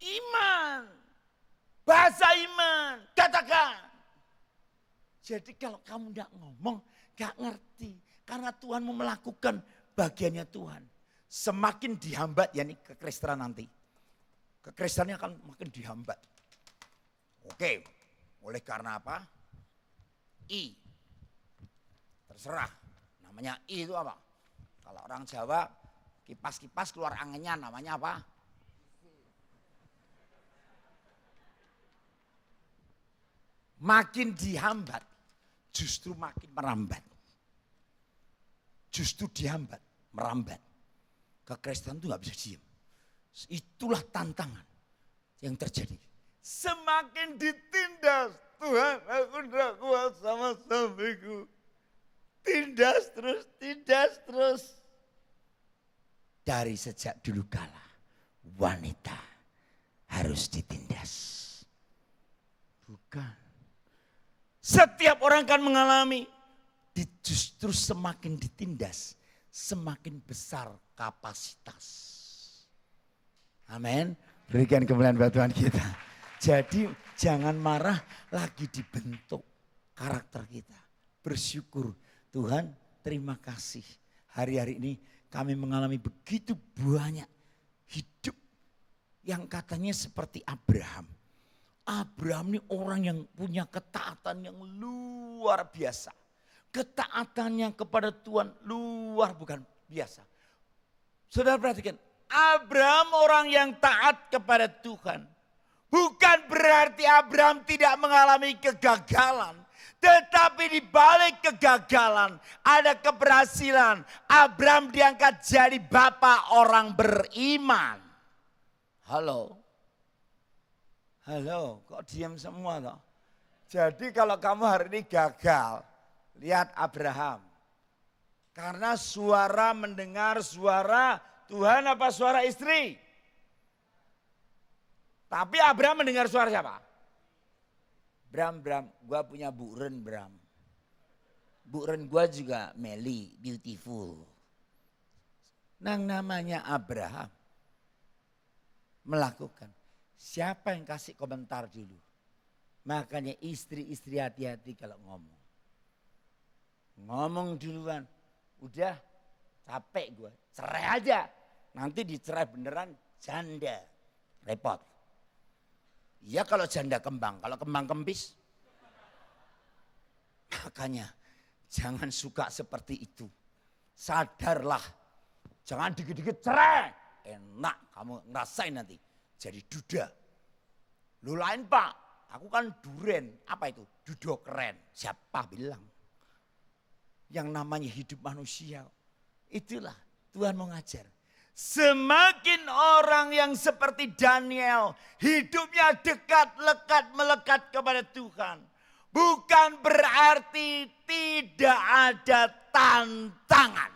iman, bahasa iman, katakan. Jadi kalau kamu tidak ngomong, gak ngerti. Karena Tuhan mau melakukan bagiannya Tuhan. Semakin dihambat, ya ini kekristenan nanti. Kekristenannya akan makin dihambat. Oke, oleh karena apa? Terserah, namanya itu apa? Kalau orang Jawa, kipas-kipas keluar anginnya namanya apa? Makin dihambat, justru makin merambat. Justru dihambat, merambat. Kekristenan itu gak bisa diam. Itulah tantangan yang terjadi. Semakin ditindas, Tuhan aku tidak kuat sama suamiku. Tindas terus. Dari sejak dulu kala, wanita harus ditindas. Bukan. Setiap orang kan mengalami, justru semakin ditindas, semakin besar kapasitas. Amin. Berikan kemuliaan buat Tuhan kita. Jadi jangan marah, lagi dibentuk karakter kita. Bersyukur, Tuhan terima kasih. Hari-hari ini kami mengalami begitu banyak hidup yang katanya seperti Abraham. Abraham ini orang yang punya ketaatan yang luar biasa. Ketaatannya kepada Tuhan luar bukan biasa. Saudara perhatikan, Abraham orang yang taat kepada Tuhan. Bukan berarti Abraham tidak mengalami kegagalan. Tetapi di balik kegagalan ada keberhasilan. Abraham diangkat jadi bapak orang beriman. Halo. Halo, kok diam semua toh? Jadi kalau kamu hari ini gagal, lihat Abraham. Karena suara mendengar suara Tuhan apa suara istri? Tapi Abraham mendengar suara siapa? Bram, gua punya buren Bram. Buren gua juga Meli, beautiful. Nang namanya Abraham melakukan. Siapa yang kasih komentar dulu? Makanya istri-istri hati-hati kalau ngomong. Ngomong duluan. Udah capek gue, cerai aja. Nanti dicerai beneran janda. Repot. Iya kalau janda kembang, kalau kembang kempis. Makanya jangan suka seperti itu. Sadarlah. Jangan dikit-dikit cerai. Enak kamu ngerasain nanti. Jadi duda. Lu lain Pak, aku kan duren. Apa itu? Dudo keren. Siapa bilang? Yang namanya hidup manusia. Itulah Tuhan mau ngajar. Semakin orang yang seperti Daniel. Hidupnya dekat, lekat, melekat kepada Tuhan. Bukan berarti tidak ada tantangan.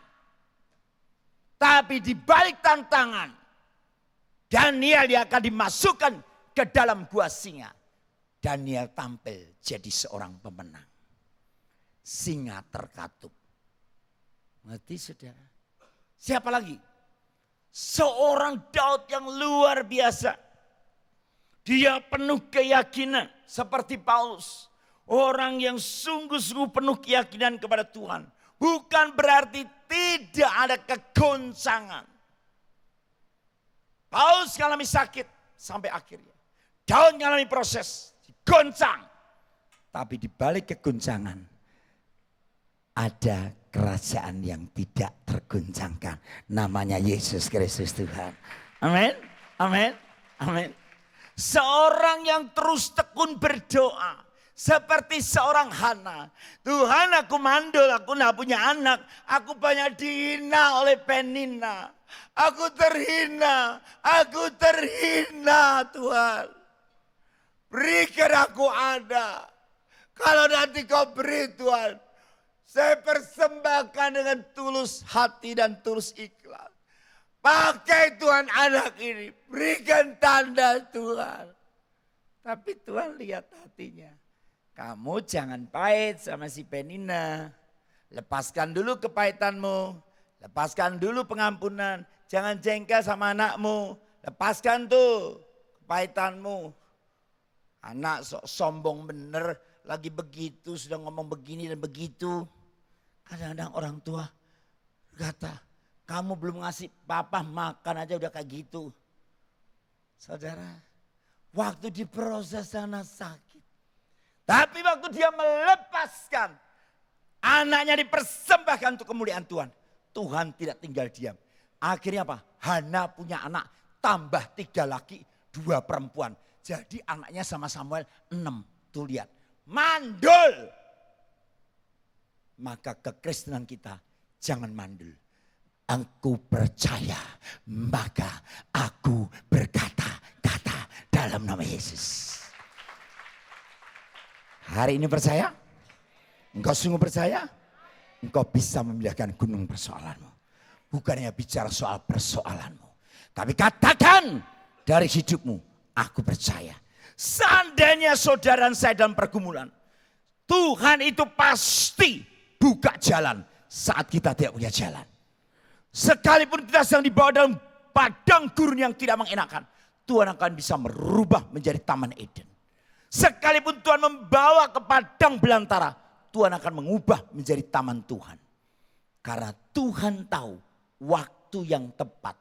Tapi di balik tantangan, Daniel yang akan dimasukkan ke dalam gua singa. Daniel tampil jadi seorang pemenang. Singa terkatup. Ngerti saudara? Siapa lagi? Seorang Daud yang luar biasa. Dia penuh keyakinan seperti Paulus. Orang yang sungguh-sungguh penuh keyakinan kepada Tuhan. Bukan berarti tidak ada kegoncangan. Paulus mengalami sakit sampai akhirnya. Daud mengalami proses, goncang. Tapi di balik kegoncangan ada kerajaan yang tidak tergoncangkan. Namanya Yesus Kristus Tuhan. Amin, amin, amin. Seorang yang terus tekun berdoa. Seperti seorang Hana. Tuhan aku mandul, aku tidak punya anak. Aku banyak dihina oleh Penina. Aku terhina Tuhan. Berikan aku ada. Kalau nanti kau beri Tuhan. Saya persembahkan dengan tulus hati dan tulus ikhlas. Pakai Tuhan anak ini. Berikan tanda Tuhan. Tapi Tuhan lihat hatinya. Kamu jangan pahit sama si Penina. Lepaskan dulu kepahitanmu. Lepaskan dulu pengampunan. Jangan jengkel sama anakmu. Lepaskan tuh kepahitanmu. Anak sombong bener. Lagi begitu sudah ngomong begini dan begitu. Kadang-kadang orang tua kata, kamu belum ngasih papa makan aja udah kayak gitu. Saudara, waktu diproses sana sakit. Tapi waktu dia melepaskan, anaknya dipersembahkan untuk kemuliaan Tuhan. Tuhan tidak tinggal diam. Akhirnya apa? Hana punya anak, tambah 3 laki, 2 perempuan. Jadi anaknya sama Samuel 6. Tuh lihat, mandul. Maka kekristenan kita jangan mandul. Aku percaya, maka aku berkata-kata dalam nama Yesus. Hari ini percaya? Engkau sungguh percaya? Engkau bisa memindahkan gunung persoalanmu. Bukannya bicara soal persoalanmu. Tapi katakan dari hidupmu, aku percaya. Seandainya saudara saya dalam pergumulan, Tuhan itu pasti buka jalan saat kita tidak punya jalan. Sekalipun kita sedang dibawa dalam padang gurun yang tidak mengenakan, Tuhan akan bisa merubah menjadi taman Eden. Sekalipun Tuhan membawa ke padang belantara, Tuhan akan mengubah menjadi taman Tuhan. Karena Tuhan tahu waktu yang tepat,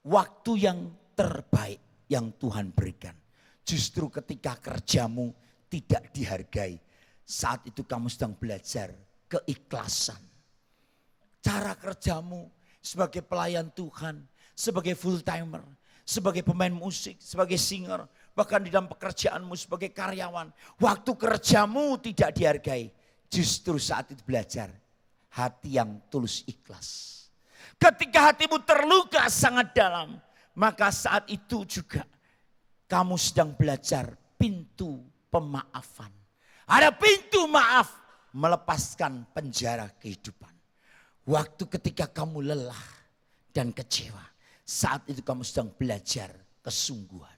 waktu yang terbaik yang Tuhan berikan. Justru ketika kerjamu tidak dihargai, saat itu kamu sedang belajar keikhlasan. Cara kerjamu sebagai pelayan Tuhan, sebagai full timer, sebagai pemain musik, sebagai singer, bahkan di dalam pekerjaanmu sebagai karyawan. Waktu kerjamu tidak dihargai. Justru saat itu belajar hati yang tulus ikhlas. Ketika hatimu terluka sangat dalam, maka saat itu juga kamu sedang belajar pintu pemaafan. Ada pintu maaf melepaskan penjara kehidupan. Waktu ketika kamu lelah dan kecewa, saat itu kamu sedang belajar kesungguhan.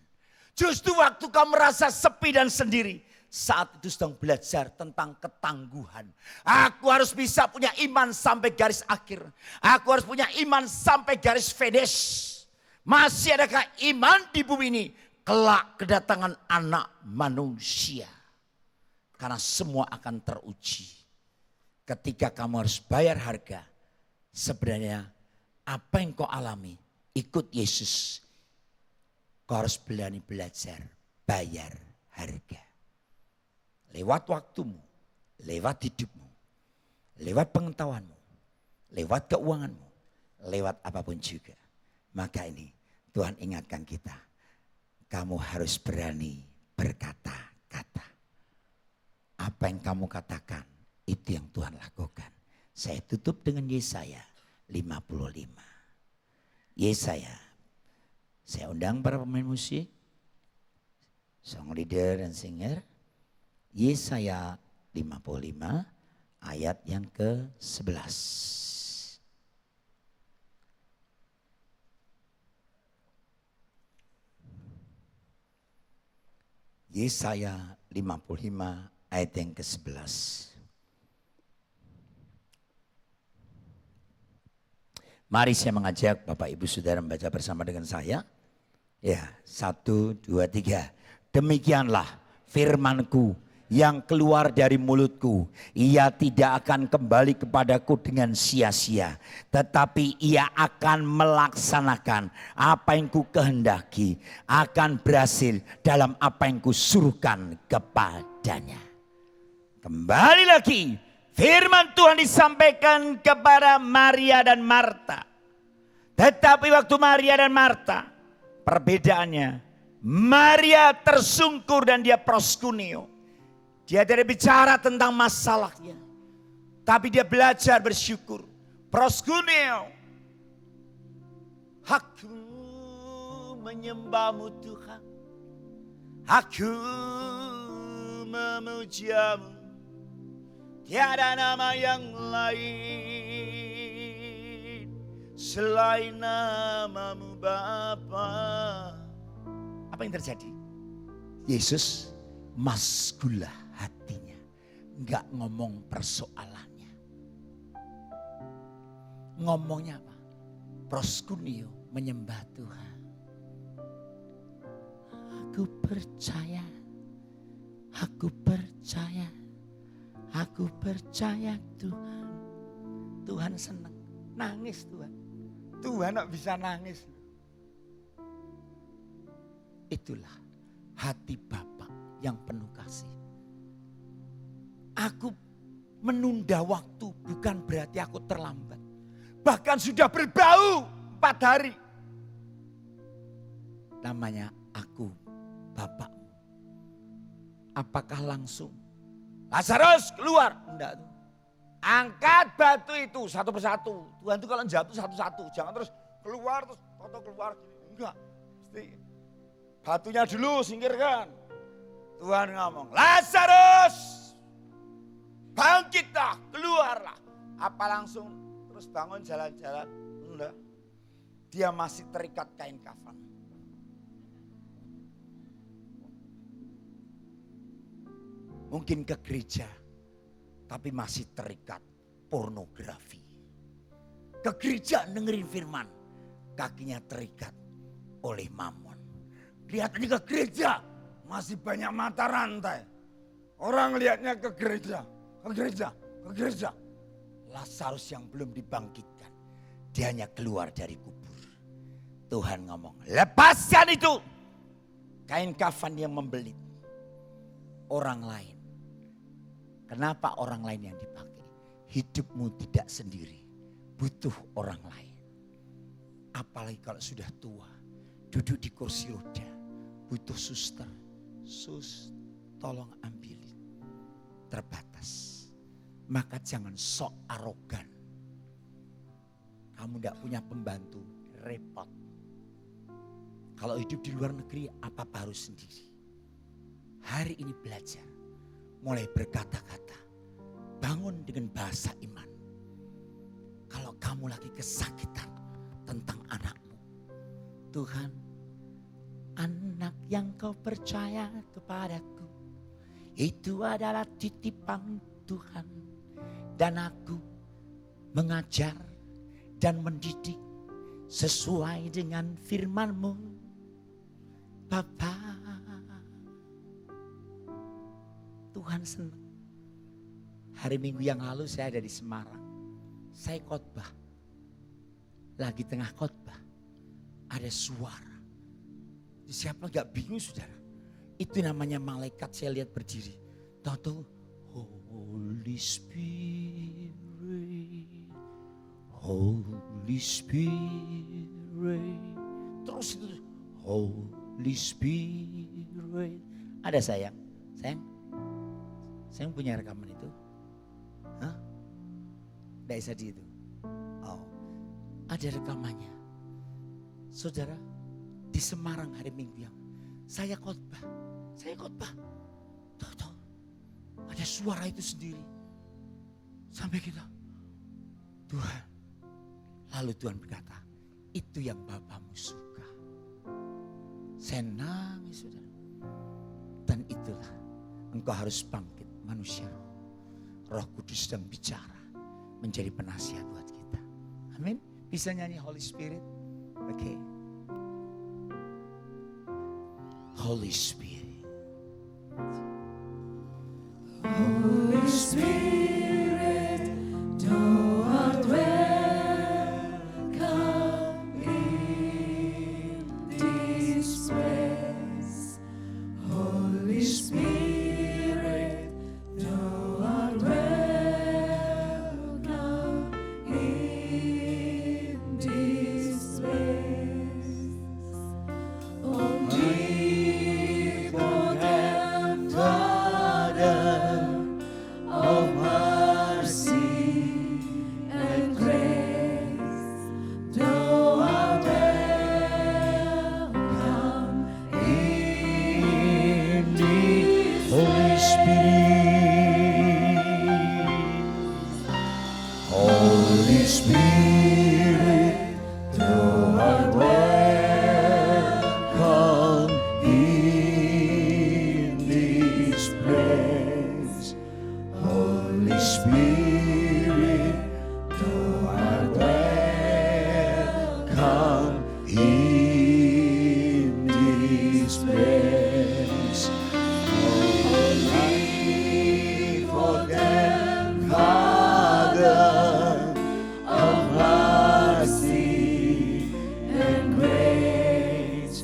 Justru waktu kamu merasa sepi dan sendiri, saat itu sedang belajar tentang ketangguhan. Aku harus bisa punya iman sampai garis akhir. Aku harus punya iman sampai garis finish. Masih adakah iman di bumi ini? Kelak kedatangan anak manusia. Karena semua akan teruji. Ketika kamu harus bayar harga. Sebenarnya apa yang kau alami? Ikut Yesus. Kau harus berani belajar bayar harga. Lewat waktumu, lewat hidupmu, lewat pengetahuanmu, lewat keuanganmu, lewat apapun juga. Maka ini Tuhan ingatkan kita, kamu harus berani berkata-kata. Apa yang kamu katakan, itu yang Tuhan lakukan. Saya tutup dengan Yesaya 55. Yesaya, saya undang para pemain musik, song leader dan singer. Yesaya 55 ayat yang ke-11. Yesaya 55 ayat yang ke-11. Mari saya mengajak Bapak Ibu Saudara membaca bersama dengan saya. Ya, 1, 2, 3. Demikianlah firman-Ku yang keluar dari mulutku, ia tidak akan kembali kepadaku dengan sia-sia, tetapi ia akan melaksanakan apa yang ku kehendaki, akan berhasil dalam apa yang ku suruhkan kepadanya. Kembali lagi, firman Tuhan disampaikan kepada Maria dan Marta. Tetapi waktu Maria dan Marta, perbedaannya, Maria tersungkur dan dia proskuneo. Dia tidak bicara tentang masalahnya. Tapi dia belajar bersyukur. Proskuneo. Aku menyembahmu Tuhan. Aku memujamu. Tiada nama yang lain selain namamu Bapa. Apa yang terjadi? Yesus maskulah hatinya, enggak ngomong persoalannya. Ngomongnya apa? Proskuneo, menyembah Tuhan. Aku percaya, aku percaya, aku percaya Tuhan. Tuhan senang, nangis Tuhan. Tuhan tak bisa nangis. Itulah hati Bapa yang penuh kasih. Aku menunda waktu bukan berarti aku terlambat. Bahkan sudah berbau 4 hari. Namanya aku Bapakmu. Apakah langsung Lazarus keluar? Enggak. Angkat batu itu satu persatu. Tuhan itu kalau jatuh satu-satu. Jangan terus keluar terus toto keluar. Enggak. Mesti batunya dulu singkirkan. Tuhan ngomong, Lazarus bangkitlah, keluarlah. Apa langsung terus bangun jalan-jalan? Enggak. Dia masih terikat kain kafan. Mungkin ke gereja, tapi masih terikat pornografi. Ke gereja dengerin firman, kakinya terikat oleh mamon. Lihatnya ke gereja, masih banyak mata rantai. Orang lihatnya ke gereja, ke gereja, ke gereja. Lazarus yang belum dibangkitkan, dia hanya keluar dari kubur. Tuhan ngomong, lepaskan itu. Kain kafan yang membelit. Orang lain. Kenapa orang lain yang dipakai? Hidupmu tidak sendiri. Butuh orang lain. Apalagi kalau sudah tua. Duduk di kursi roda. Butuh suster. Sus, tolong ambilin. Terbatas. Maka jangan sok arogan. Kamu tidak punya pembantu. Repot. Kalau hidup di luar negeri apa-apa harus sendiri. Hari ini belajar, mulai berkata-kata, bangun dengan bahasa iman. Kalau kamu lagi kesakitan tentang anakmu, Tuhan, anak yang kau percaya kepadaku, itu adalah titipan Tuhan. Dan aku mengajar dan mendidik sesuai dengan firman-Mu, Bapa. Tuhan senang. Hari Minggu yang lalu saya ada di Semarang. Saya khotbah. Lagi tengah khotbah, ada suara. Siapa gak bingung saudara? Itu namanya malaikat, saya lihat berdiri. Tahu-tahu, Holy Spirit, Holy Spirit. Terus itu, Holy Spirit. Ada sayang? Sayang punya rekaman itu? Hah? Tidak bisa di itu? Oh, ada rekamannya. Saudara, di Semarang hari Minggu yang saya khotbah. Tahu-tahu ada suara itu sendiri. Sampai kita, Tuhan. Lalu Tuhan berkata, itu yang Bapamu suka. Saya nangis saudara. Dan itulah engkau harus bangkit manusia. Roh Kudus sedang bicara menjadi penasihat buat kita. Amin. Bisa nyanyi Holy Spirit? Oke. Holy Spirit. Holy Spirit, thou art welcome in this place. Holy Spirit, thou art welcome in this place. Omnipotent Father of mercy and grace, thou art welcome in this Holy Spirit. Holy Spirit, thou art welcome in this place. Holy Spirit, thou art welcome in this place. Omnipotent Father of mercy and grace,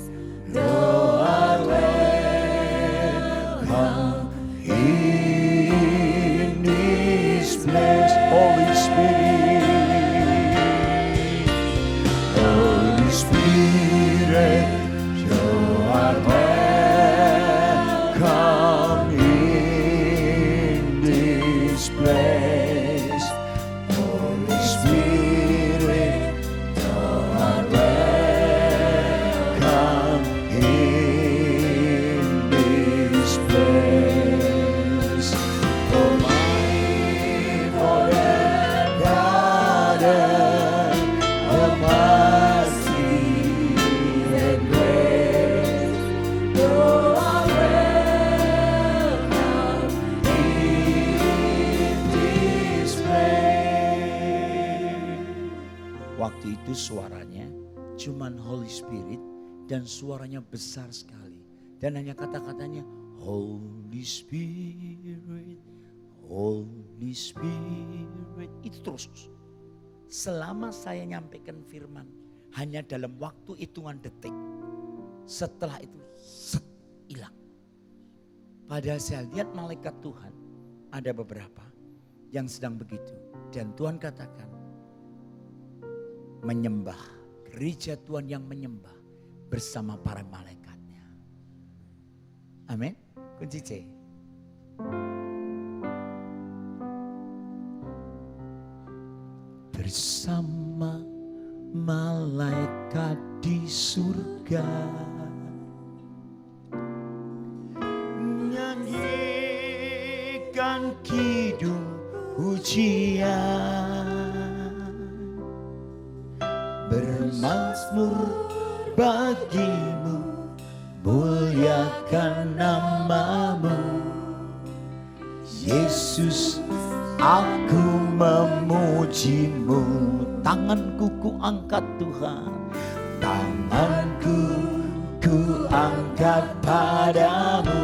thou art welcome in this place. Holy Spirit, Holy Spirit, thou art welcome in this place. Holy Spirit, thou art welcome in this place. Omnipotent Father of mercy and grace, thou art welcome in this place. Waktu itu suaranya cuman Holy Spirit dan suaranya besar sekali. Dan hanya kata-katanya Holy Spirit, Holy Spirit. Itu terus. Selama saya nyampaikan firman, hanya dalam waktu hitungan detik. Setelah itu set, hilang. Padahal saya lihat malaikat Tuhan, ada beberapa yang sedang begitu. Dan Tuhan katakan, menyembah, gereja Tuhan yang menyembah bersama para malaikatnya. Amin. Kunci C. Bersama malaikat di surga nyanyikan kidung pujian, bermazmur bagimu, muliakan namamu. Yesus, aku memujimu. Tanganku ku angkat Tuhan, tanganku ku angkat padamu.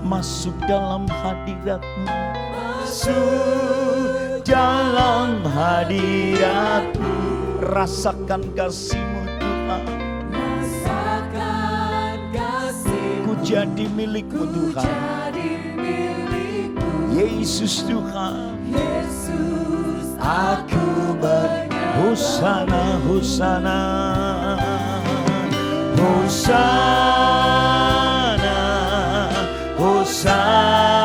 Masuk dalam hadirat-Mu, masuk dalam hadirat-Mu. Rasakan kasih-Mu Tuhan, Rasakan kasih-Mu, ku jadi milik-Mu Tuhan. jadi milik-Mu. Yesus Tuhan, Yesus, aku Hosana, Hosana, Hosana, Hosana.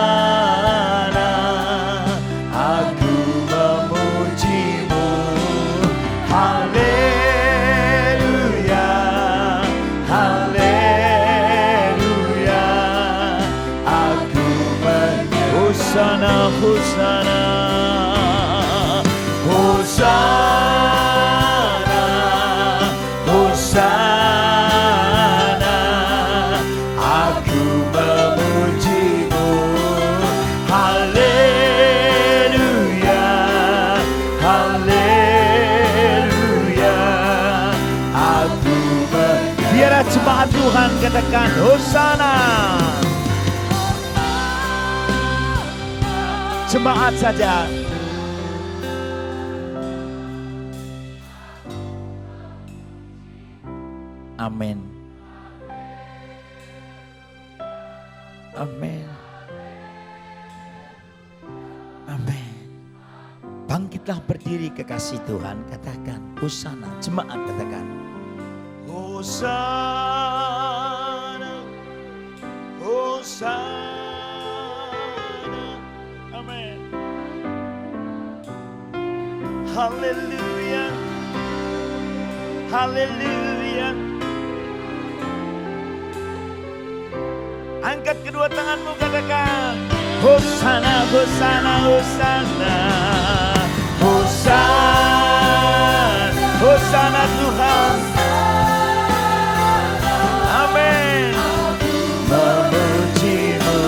Aku memuji-Mu, haleluya, haleluya. Aku Hosana, Hosana, Hosana, Hosana. Aku memuji-Mu, haleluya, haleluya. Aku biar jemaat Tuhan katakan Hosana. Jemaat saja. Amin. Amin. Amin. Bangkitlah berdiri kekasih Tuhan, katakan Hosana. Jemaat katakan Hosana, Hosana. Amin. Haleluya, haleluya. Angkat kedua tanganmu, katakan Hosana, Hosana, Hosana, Hosana, Hosana Tuhan. Amin. Memuji-Mu,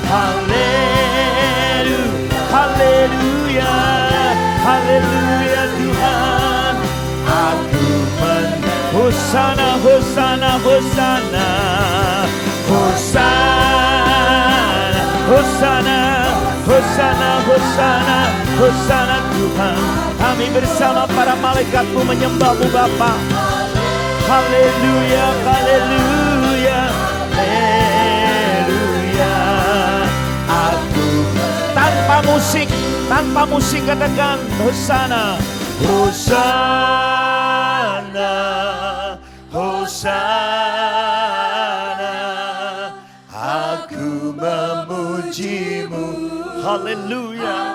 haleluya, haleluya, haleluya Tuhan. Aku Hosana, Hosana, Hosana, Hosana, Hosana, Hosana, Hosana, Hosana Tuhan. Kami bersama para malaikat-Mu menyembah-Mu Bapa. Haleluya, haleluya, haleluya. Aku tanpa musik katakan Hosana, Hosana, Hosana. Aku memuji-Mu, haleluya,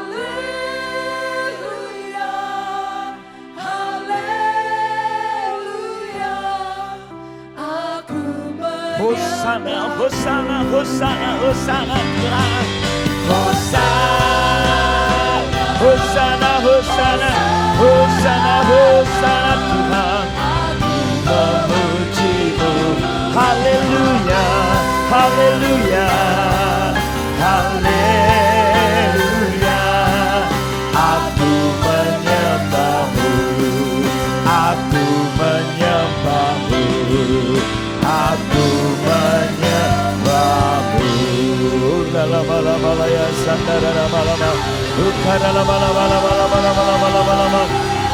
haleluya, haleluya. Aku Hosana, Hosana, Hosana, Hosana Tuhan. Hosana, Hosana, Hosana, Hosana, Hosana Tuhan. Memuji-Mu, haleluya, haleluya, haleluya. Aku menyembah-Mu, aku menyembah-Mu, aku menyembah-Mu. Lama-lama ya sandara lama-lama, ukara lama-lama,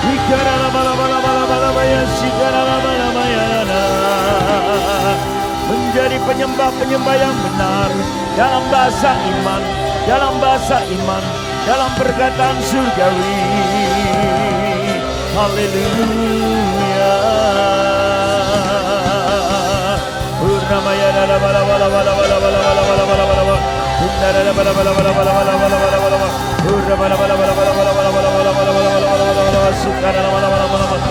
ikara lama-lama ya sikara lama-lama ya. Menjadi penyembah-penyembah yang benar dalam bahasa iman, dalam bahasa iman, dalam perkataan surgawi. Haleluya. Purnamaya dala bala bala bala bala bala bala bala bala bala. Pundara bala bala bala bala bala bala bala bala bala. Purna bala bala bala bala bala bala bala bala bala bala bala bala bala. Sukara bala bala bala bala.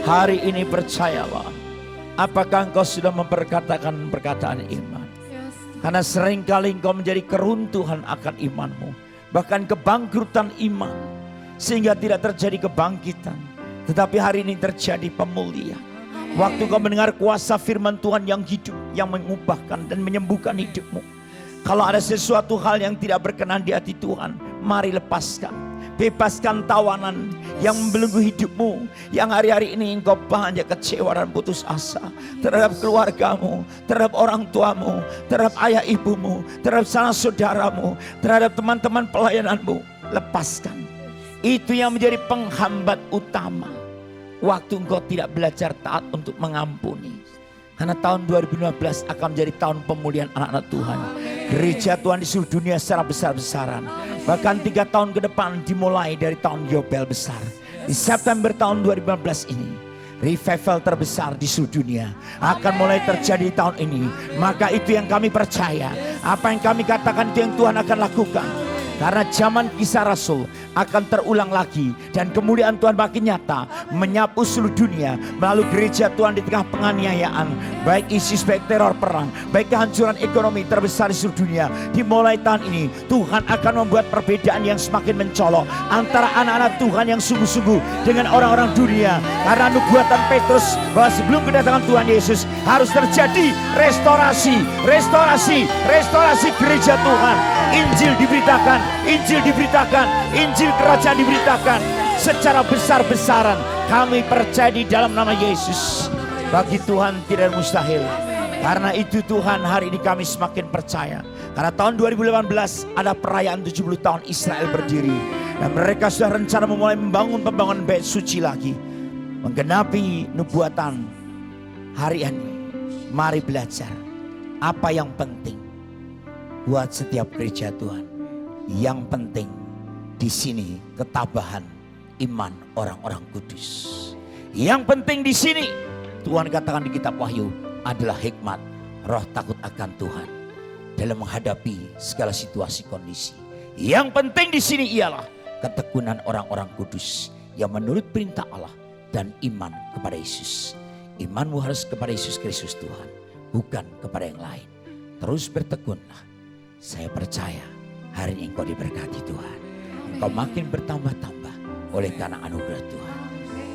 Hari ini percayalah, apakah engkau sudah memperkatakan perkataan iman? Yes. Karena seringkali engkau menjadi keruntuhan akan imanmu, bahkan kebangkrutan iman, sehingga tidak terjadi kebangkitan. Tetapi hari ini terjadi pemulihan. Waktu kau mendengar kuasa firman Tuhan yang hidup, yang mengubahkan dan menyembuhkan hidupmu. Kalau ada sesuatu hal yang tidak berkenan di hati Tuhan, mari lepaskan. Bebaskan tawanan yang membelenggu hidupmu, yang hari-hari ini engkau banyak kecewa dan putus asa terhadap keluargamu, terhadap orang tuamu, terhadap ayah ibumu, terhadap sanak saudaramu, terhadap teman-teman pelayananmu. Lepaskan. Itu yang menjadi penghambat utama waktu engkau tidak belajar taat untuk mengampuni. Karena tahun 2015 akan menjadi tahun pemulihan anak-anak Tuhan. Gereja Tuhan di seluruh dunia secara besar-besaran. Bahkan 3 tahun ke depan dimulai dari tahun Yobel besar. Di September tahun 2015 ini, revival terbesar di seluruh dunia akan mulai terjadi di tahun ini. Maka itu yang kami percaya. Apa yang kami katakan itu yang Tuhan akan lakukan. Karena zaman Kisah Rasul akan terulang lagi. Dan kemuliaan Tuhan makin nyata menyapu seluruh dunia melalui gereja Tuhan di tengah penganiayaan. Baik ISIS, baik teror perang, baik kehancuran ekonomi terbesar di seluruh dunia. Dimulai tahun ini Tuhan akan membuat perbedaan yang semakin mencolok antara anak-anak Tuhan yang sungguh-sungguh dengan orang-orang dunia. Karena nubuatan Petrus bahwa sebelum kedatangan Tuhan Yesus harus terjadi restorasi, restorasi, restorasi gereja Tuhan. Injil diberitakan, Injil diberitakan, Injil kerajaan diberitakan secara besar-besaran. Kami percaya di dalam nama Yesus. Bagi Tuhan tidak mustahil. Karena itu Tuhan, hari ini kami semakin percaya. Karena tahun 2018 ada perayaan 70 tahun Israel berdiri. Dan mereka sudah rencana memulai membangun pembangunan bait suci lagi. Menggenapi nubuatan hari ini. Mari belajar apa yang penting buat setiap gereja Tuhan. Yang penting di sini ketabahan iman orang-orang kudus. Yang penting di sini Tuhan katakan di kitab Wahyu adalah hikmat, roh takut akan Tuhan dalam menghadapi segala situasi kondisi. Yang penting di sini ialah ketekunan orang-orang kudus yang menurut perintah Allah dan iman kepada Yesus. Imanmu harus kepada Yesus Kristus Tuhan, bukan kepada yang lain. Terus bertekunlah. Saya percaya hari ini engkau diberkati Tuhan. Engkau makin bertambah-tambah oleh karena anugerah Tuhan.